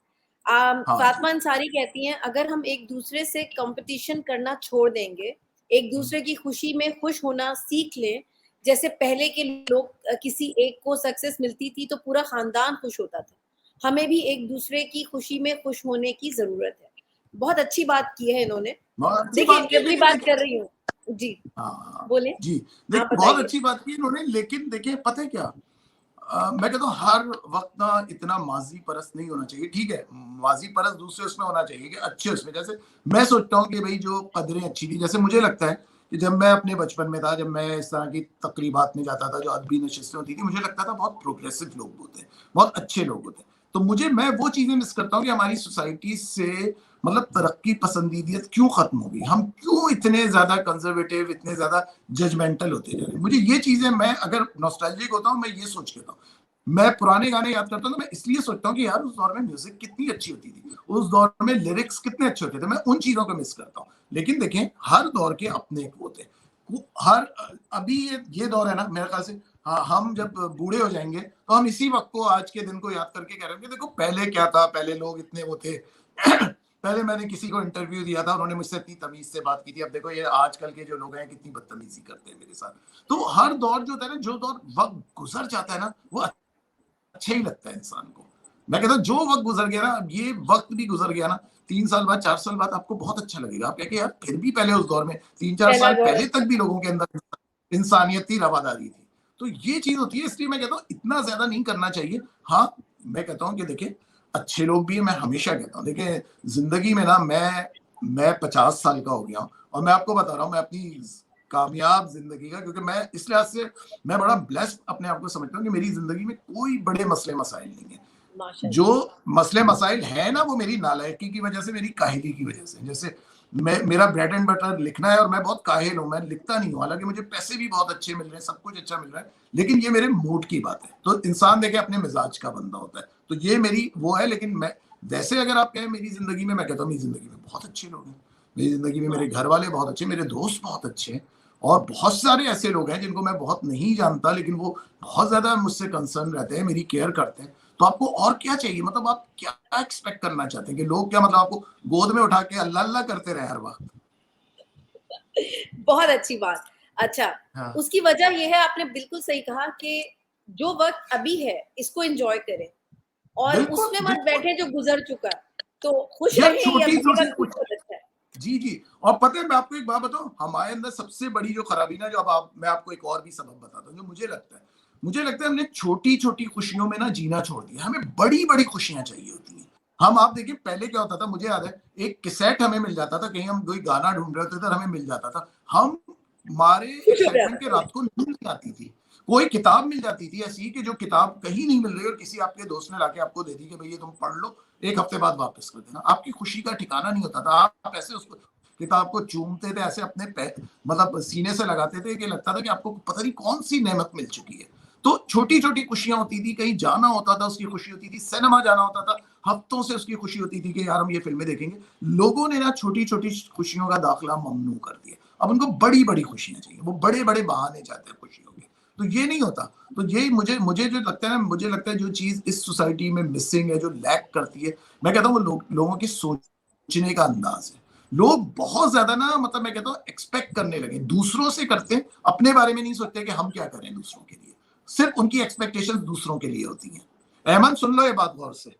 हाँ जी। फातिमा अंसारी कहती हैं, अगर हम एक दूसरे से कंपटीशन करना छोड़ देंगे, एक दूसरे की खुशी में खुश होना सीख लें, जैसे पहले के लोग, किसी एक को सक्सेस मिलती थी तो पूरा खानदान खुश होता था, हमें भी एक दूसरे की खुशी में खुश होने की जरूरत है। बहुत अच्छी बात की है इन्होंने। बहुत अच्छी देखिए, बात की, जब भी लेकिन बात देखिए, कर रही हूँ। जी, हाँ बोले। जी, आप देखिए बहुत बताइए। अच्छी बात की इन्होंने, लेकिन देखिए पता है क्या, मैं कहता हूँ हर वक्त ना इतना माजी परस्त नहीं होना चाहिए। ठीक है, माजी परस्त दूसरे उसमें होना चाहिए कि अच्छे उसमें। जैसे मैं सोचता हूँ कि भाई जो कदरें अच्छी थी, जैसे मुझे लगता है कि जब मैं अपने बचपन में था, जब मैं इस तरह की तकरीबात में जाता था, जो अदबी नशिस्तें होती थी, मुझे लगता था बहुत प्रोग्रेसिव लोग होते हैं, बहुत अच्छे लोग होते हैं। तो मैं वो चीजें मिस करता हूँ कि हमारी सोसाइटी से मतलब तरक्की पसंदीदियत क्यों खत्म हो गई, हम क्यों इतने ज्यादा कंजर्वेटिव, इतने ज्यादा जजमेंटल होते जा रहे हैं। मुझे ये चीजें, मैं अगर नॉस्टैल्जिक होता हूँ, मैं ये सोच के होता हूँ मैं पुराने गाने याद करता हूँ तो मैं इसलिए सोचता हूँ कि यार उस दौर में म्यूजिक कितनी अच्छी होती थी, उस दौर में लिरिक्स कितने अच्छे होते थे, मैं उन चीजों को मिस करता हूँ। लेकिन देखें, हर दौर के अपने एक वो थे। हर अभी ये दौर है ना, मेरे ख्याल से हाँ, हम जब बूढ़े हो जाएंगे तो हम इसी वक्त को, आज के दिन को याद करके कह रहे हैं कि देखो पहले क्या था, पहले लोग इतने वो थे। पहले मैंने किसी को इंटरव्यू दिया था, उन्होंने मुझसे इतनी तमीज से बात की थी, अब देखो ये आजकल के जो लोग हैं कितनी बदतमीजी करते हैं मेरे साथ। तो हर दौर जो होता है ना, जो दौर वक्त गुजर जाता है ना, वो अच्छा ही लगता है इंसान को। मैं कहता हूँ जो वक्त गुजर गया ना, अब ये वक्त भी गुजर गया ना, 3 साल बाद 4 साल बाद आपको बहुत अच्छा लगेगा। आप कहेंगे यार फिर भी पहले उस दौर में 3-4 साल पहला दौर पहले तक अच्छा भी लोगों के अंदर इंसानियत थी, रवादारी थी। तो ये चीज होती है, इसलिए मैं कहता हूँ इतना ज्यादा नहीं करना चाहिए। हाँ, मैं कहता हूँ कि देखिए अच्छे लोग भी है, मैं हमेशा कहता हूँ देखिए जिंदगी में ना, मैं 50 साल का हो गया हूँ और मैं आपको बता रहा हूँ मैं अपनी कामयाब जिंदगी का, क्योंकि मैं इस लिहाज से मैं बड़ा ब्लेस्ड अपने आप को समझता हूँ कि मेरी जिंदगी में कोई बड़े मसले मसाइल नहीं है। जो माशाल्लाह। मसले मसाइल है ना, वो मेरी नालायकी की वजह से, मेरी काहिली की वजह से। जैसे मेरा ब्रेड एंड बटर लिखना है और मैं बहुत काहिल हूँ, मैं लिखता नहीं हूँ, हालांकि मुझे पैसे भी बहुत अच्छे मिल रहे हैं, सब कुछ अच्छा मिल रहा है, लेकिन ये मेरे मूड की बात है। तो इंसान देखे अपने मिजाज का बंदा होता है, तो ये मेरी वो है। लेकिन मैं वैसे अगर आप कहें मेरी जिंदगी में, मैं कहता हूँ मेरी जिंदगी में बहुत अच्छे लोग हैं। मेरी जिंदगी में मेरे घर वाले बहुत अच्छे, मेरे दोस्त बहुत अच्छे हैं, और बहुत सारे ऐसे लोग हैं जिनको मैं बहुत नहीं जानता, लेकिन वो बहुत ज्यादा मुझसे कंसर्न रहते हैं, मेरी केयर करते हैं। तो आपको और क्या चाहिए? मतलब आप क्या एक्सपेक्ट करना चाहते हैं कि लोग क्या, मतलब आपको गोद में उठा के अल्लाह अल्लाह करते रहे हर वक्त? बहुत अच्छी बात। अच्छा, हाँ, उसकी वजह ये है, आपने बिल्कुल सही कहा कि जो वक़्त अभी है, इसको एन्जॉय करें और बिल्कुल उसमें मत बिल्कुल। बैठें जो गुज़र चुका। तो खुश यार रहें, ये छोटी ये छोटी वक़्त भी कुछ, बहुत अच्छा है। जी जी। और पता है मैं आपको एक बात बताऊं, हमारे अंदर सबसे बड़ी जो खराबी ना, जो अब आप, मैं आपको एक और भी सबब बताता हूँ जो मुझे लगता है हमने छोटी छोटी खुशियों में ना जीना छोड़ दिया, हमें बड़ी बड़ी खुशियां चाहिए होती हैं। हम, आप देखिए पहले क्या होता था, मुझे याद है एक कैसेट हमें मिल जाता था, कहीं हम कोई गाना ढूंढ रहे होते थे, हमें मिल जाता था, हम हमारे खुश हो एक्साइटमेंट के जाते हैं। रात को नींद नहीं आती थी। कोई किताब मिल जाती थी ऐसी कि जो किताब कहीं नहीं मिल रही और किसी आपके दोस्त ने लाके आपको दे दी कि भाई ये तुम पढ़ लो, एक हफ्ते बाद वापस कर देना। आपकी खुशी का ठिकाना नहीं होता था, आप ऐसे उसको, किताब को चूमते थे, ऐसे अपने मतलब सीने से लगाते थे कि लगता था कि आपको पता नहीं कौन सी नेमत मिल चुकी है। तो छोटी छोटी खुशियां होती थी, कहीं जाना होता था उसकी खुशी होती थी, सिनेमा जाना होता था हफ्तों से उसकी खुशी होती थी कि यार हम ये फिल्में देखेंगे। लोगों ने ना छोटी छोटी खुशियों का दाखिला ममनू कर दिया, अब उनको बड़ी बड़ी खुशियां चाहिए, वो बड़े बड़े बहाने चाहते हैं खुशियों के। तो ये नहीं होता। तो यही मुझे मुझे जो लगता है ना, मुझे लगता है जो चीज इस सोसाइटी में मिसिंग है, जो लैक करती है, मैं कहता हूँ वो लोगों की सोचने का अंदाज है। लोग बहुत ज्यादा ना, मतलब मैं कहता हूँ एक्सपेक्ट करने लगे, दूसरों से करते हैं, अपने बारे में नहीं सोचते कि हम क्या करें दूसरों के लिए। सिर्फ उनकी एक्सपेक्टेशंस दूसरों के लिए होती हैं। अहमद सुन लो ये बात गौर से।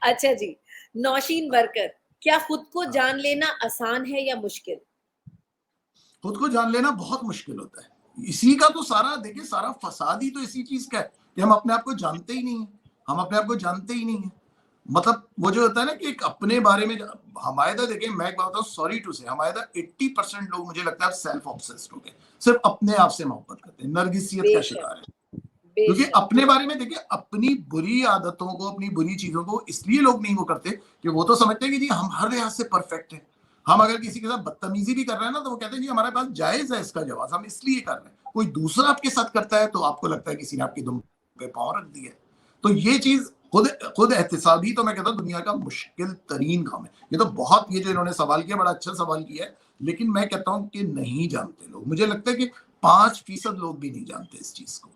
अच्छा जी, नौशीन बरकत, क्या खुद को हाँ, जान लेना आसान है या मुश्किल? खुद को जान लेना बहुत मुश्किल होता है। इसी का तो सारा देखिए, सारा फसाद ही तो इसी चीज का है कि हम अपने आप को जानते ही नहीं है। हम अपने आप को जानते ही नहीं है। मतलब वो जो होता है ना कि एक अपने बारे में, हमारे इधर देखिए, मैं एक बात बताऊं, सॉरी टू से, हमारे इधर 80% लोग मुझे लगता है सेल्फ ऑब्सेस्ड हो गए, सिर्फ अपने आप से मोहब्बत करते हैं, नरगिसियत का बेशक, शिकार है। क्योंकि बेशक। अपने बारे में देखिए, अपनी बुरी आदतों को, अपनी बुरी चीजों को इसलिए लोग नहीं वो करते कि वो तो समझते हैं कि जी हम हर लिहाज से परफेक्ट हैं। हम अगर किसी के साथ बदतमीजी भी कर रहे हैं ना, तो वो कहते हैं जी हमारे पास जायज है इसका जवाब, हम इसलिए कर रहे हैं। कोई दूसरा आपके साथ करता है तो आपको लगता है किसी ने आपकी दुम पे पांव रख दिया है। तो ये चीज खुद खुद एहतिसाबी, तो मैं कहता हूँ दुनिया का मुश्किल तरीन काम है। ये तो बहुत, ये जो इन्होंने सवाल किया बड़ा अच्छा सवाल किया है, लेकिन मैं कहता हूँ कि नहीं जानते लोग। मुझे लगता है कि 5% लोग भी नहीं जानते इस चीज को।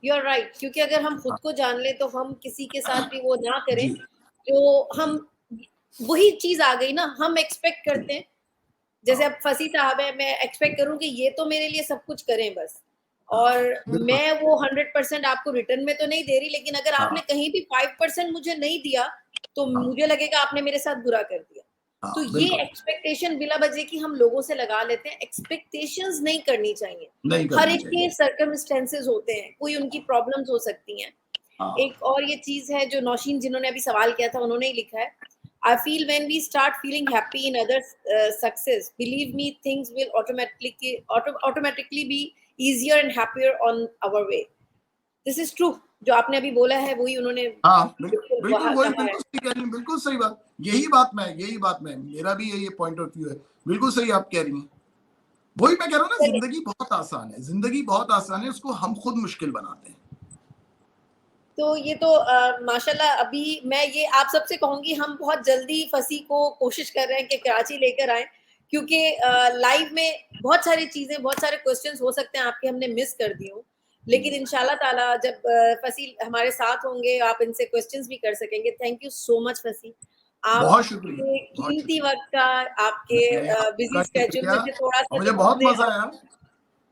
यू आर राइट, क्योंकि अगर हम खुद हाँ, को जान ले तो हम किसी के साथ भी वो ना करें जी जो हम, वही चीज आ गई ना, हम एक्सपेक्ट जी। करते हैं। जैसे हाँ, अब फसी साहब है, मैं एक्सपेक्ट करूं कि ये तो मेरे लिए सब कुछ करें बस, और हाँ, बिल्कुल। मैं वो 100% आपको रिटर्न में तो नहीं दे रही, लेकिन अगर आपने हाँ, कहीं भी 5% मुझे नहीं दिया तो हाँ, मुझे लगेगा आपने मेरे साथ बुरा कर दिया। तो हाँ, ये बिल्कुल। एक्सपेक्टेशन बिला वजह की हम लोगों से लगा लेते हैं। एक्सपेक्टेशंस नहीं करनी चाहिए। नहीं हर करनी एक चाहिए। के सर्कमस्टेंसेस होते हैं, कोई उनकी प्रॉब्लम्स हो सकती हैं। हाँ, एक और ये चीज है जो नौशीन जिन्होंने अभी सवाल किया था उन्होंने ही लिखा है, I feel when we start feeling happy in other success, believe me things will automatically be easier and happier on our way. This is true। जो आपने अभी बोला है वही उन्होंने हाँ, बिल्कुल बिल्कुल वही, कहा है। बिल्कुल सही कह रही हैं, बिल्कुल सही बात। यही बात मैं, मेरा भी यही पॉइंट ऑफ व्यू है। बिल्कुल सही आप कह रही हैं। वही मैं कह रहा हूँ ना, जिंदगी बहुत आसान है, जिंदगी बहुत आसान है, उसको हम खुद मुश्किल बनाते हैं। तो ये तो माशाल्लाह, अभी मैं ये आप सबसे कहूंगी, हम बहुत जल्दी फसी को कोशिश कर रहे हैं कि कराची लेकर आए, क्योंकि लाइव में बहुत सारी चीजें, बहुत सारे क्वेश्चंस हो सकते हैं आपके हमने मिस कर दिए हो, लेकिन इंशाल्लाह ताला जब फसी हमारे साथ होंगे आप इनसे क्वेश्चंस भी कर सकेंगे। थैंक यू सो मच फसी, बहुत शुक्रिया, आपके बहुत कीमती शुक्रिया। वक्त का, आपके आपका बिजी स्केड्यूल शुक्रिया, में से थोड़ा और सा मुझे जब बहुत हमने मजा आया,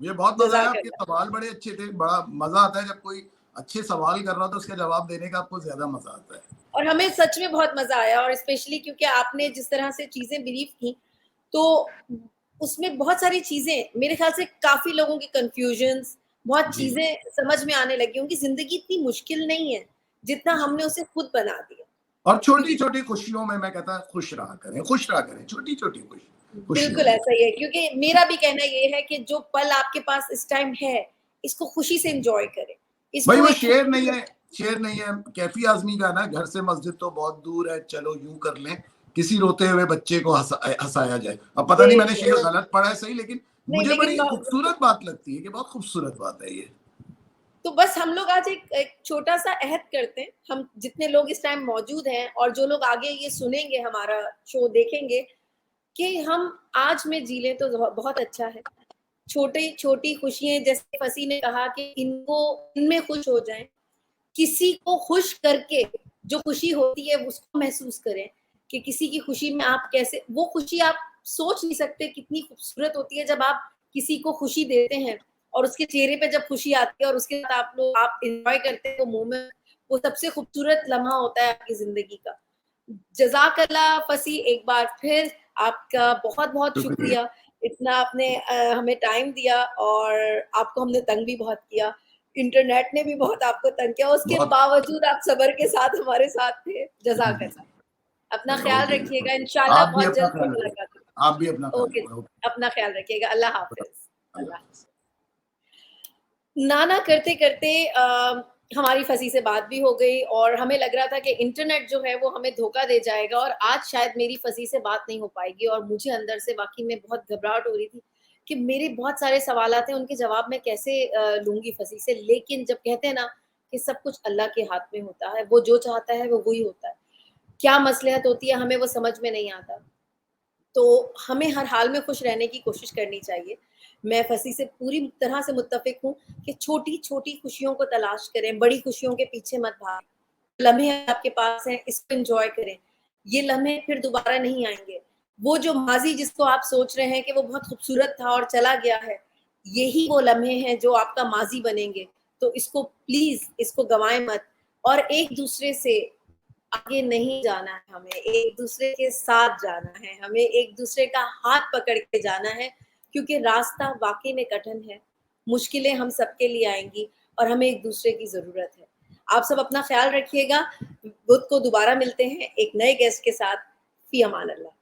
मुझे बहुत मजा आया। आपके जज़ाकल्लाह। सवाल बड़े अच्छे थे, बड़ा मजा आता है जब कोई अच्छे सवाल कर रहा हो तो उसका जवाब देने का आपको ज्यादा मजा आता है। और हमें सच में बहुत मजा आया, और स्पेशली क्योंकि आपने जिस तरह से चीजें ब्रीफ की, तो उसमें बहुत सारी चीजें मेरे ख्याल से काफी लोगों की कंफ्यूजन्स, बहुत जी, चीजें समझ में आने लगी होंगी। जिंदगी इतनी मुश्किल नहीं है जितना जी। हमने उसे खुद बना दिया। और छोटी क्योंकि छोटी खुशियों में मैं कहता खुश रहा करें, खुश रहा करें, छोटी छोटी खुशियों बिल्कुल में। ऐसा ही है, क्योंकि मेरा भी कहना ये है कि जो पल आपके पास इस टाइम है, इसको खुशी से एंजॉय करें, भाई इसको वो एक शेर नहीं खूबसूरत। है, शेर नहीं है, कैफी आजमी का ना, घर से मस्जिद तो बहुत दूर है, चलो यूं कर लें, किसी रोते हुए बच्चे को हंसाया जाए। अब पता नहीं मैंने शेर गलत पढ़ा है सही, लेकिन नहीं, मुझे लेकिन बड़ी खूबसूरत बात लगती है कि बहुत खूबसूरत बात है ये। तो बस हम लोग आज एक छोटा सा अहद करते हैं, हम जितने लोग इस टाइम मौजूद हैं और जो लोग आगे ये सुनेंगे, हमारा शो देखेंगे, कि हम आज में जी लें तो बहुत अच्छा है। छोटी छोटी खुशियां, जैसे फसी ने कहा कि इनको, इनमें खुश हो जाएं, किसी को खुश करके जो खुशी होती है उसको महसूस करें, कि किसी की खुशी में आप कैसे, वो खुशी आप सोच नहीं सकते कितनी खूबसूरत होती है जब आप किसी को खुशी देते हैं और उसके चेहरे पे जब खुशी आती है और उसके साथ आप एंजॉय करते हैं वो मोमेंट, वो सबसे खूबसूरत लम्हा होता है आपकी जिंदगी का। जज़ाकल्लाह फसी, एक बार फिर आपका बहुत बहुत शुक्रिया। शुक्रिया, इतना आपने हमें टाइम दिया, और आपको हमने तंग भी बहुत किया, इंटरनेट ने भी बहुत आपको तंग किया, उसके बहुत बावजूद आप सब्र के साथ हमारे साथ थे। जज़ाकल्लाह। अपना ख्याल ओके, रखिएगा, इंशाल्लाह आप भी बहुत अपना जल्द फिर ख्याल रखें, मुलाकात आप भी अपना होगी। ख्याल ओके, रखें। ओके, अपना ख्याल रखिएगा, अल्लाह हाफ़िज़। अल्लाह अल्लाह। हाफ़िज़। ना ना करते करते हमारी फंसी से बात भी हो गई, और हमें लग रहा था कि इंटरनेट जो है वो हमें धोखा दे जाएगा और आज शायद मेरी फंसी से बात नहीं हो पाएगी, और मुझे अंदर से वाकई में बहुत घबराहट हो रही थी कि मेरे बहुत सारे सवालात हैं, उनके जवाब मैं कैसे लूंगी फंसी से। लेकिन जब कहते हैं ना कि सब कुछ अल्लाह के हाथ में होता है, वो जो चाहता है वो वही होता है, क्या मसलहत होती है हमें वो समझ में नहीं आता। तो हमें हर हाल में खुश रहने की कोशिश करनी चाहिए। मैं फसी से पूरी तरह से मुत्तफ़िक हूँ कि छोटी-छोटी खुशियों को तलाश करें, बड़ी खुशियों के पीछे मत भागें। लम्हे आपके पास हैं, इसको एन्जॉय करें। ये लम्हे फिर दोबारा नहीं आएँगे। वो जो माज़ी जिसको आप सोच रहे हैं कि वो बहुत खूबसूरत था और चला गया है, यही वो लम्हे हैं जो आपका माज़ी बनेंगे। तो इसको प्लीज़, इसको गँवाएँ मत, और एक-दूसरे से आगे नहीं जाना है हमें, एक-दूसरे के साथ जाना है, हमें एक-दूसरे का हाथ पकड़ के जाना है, क्योंकि रास्ता वाक़ई में कठिन है, मुश्किलें हम सबके लिए आएँगी और हमें एक-दूसरे की ज़रूरत है। आप सब अपना ख़्याल रखिएगा, बुध को दोबारा मिलते हैं एक नए गेस्ट के साथ। फ़ी अमान अल्लाह।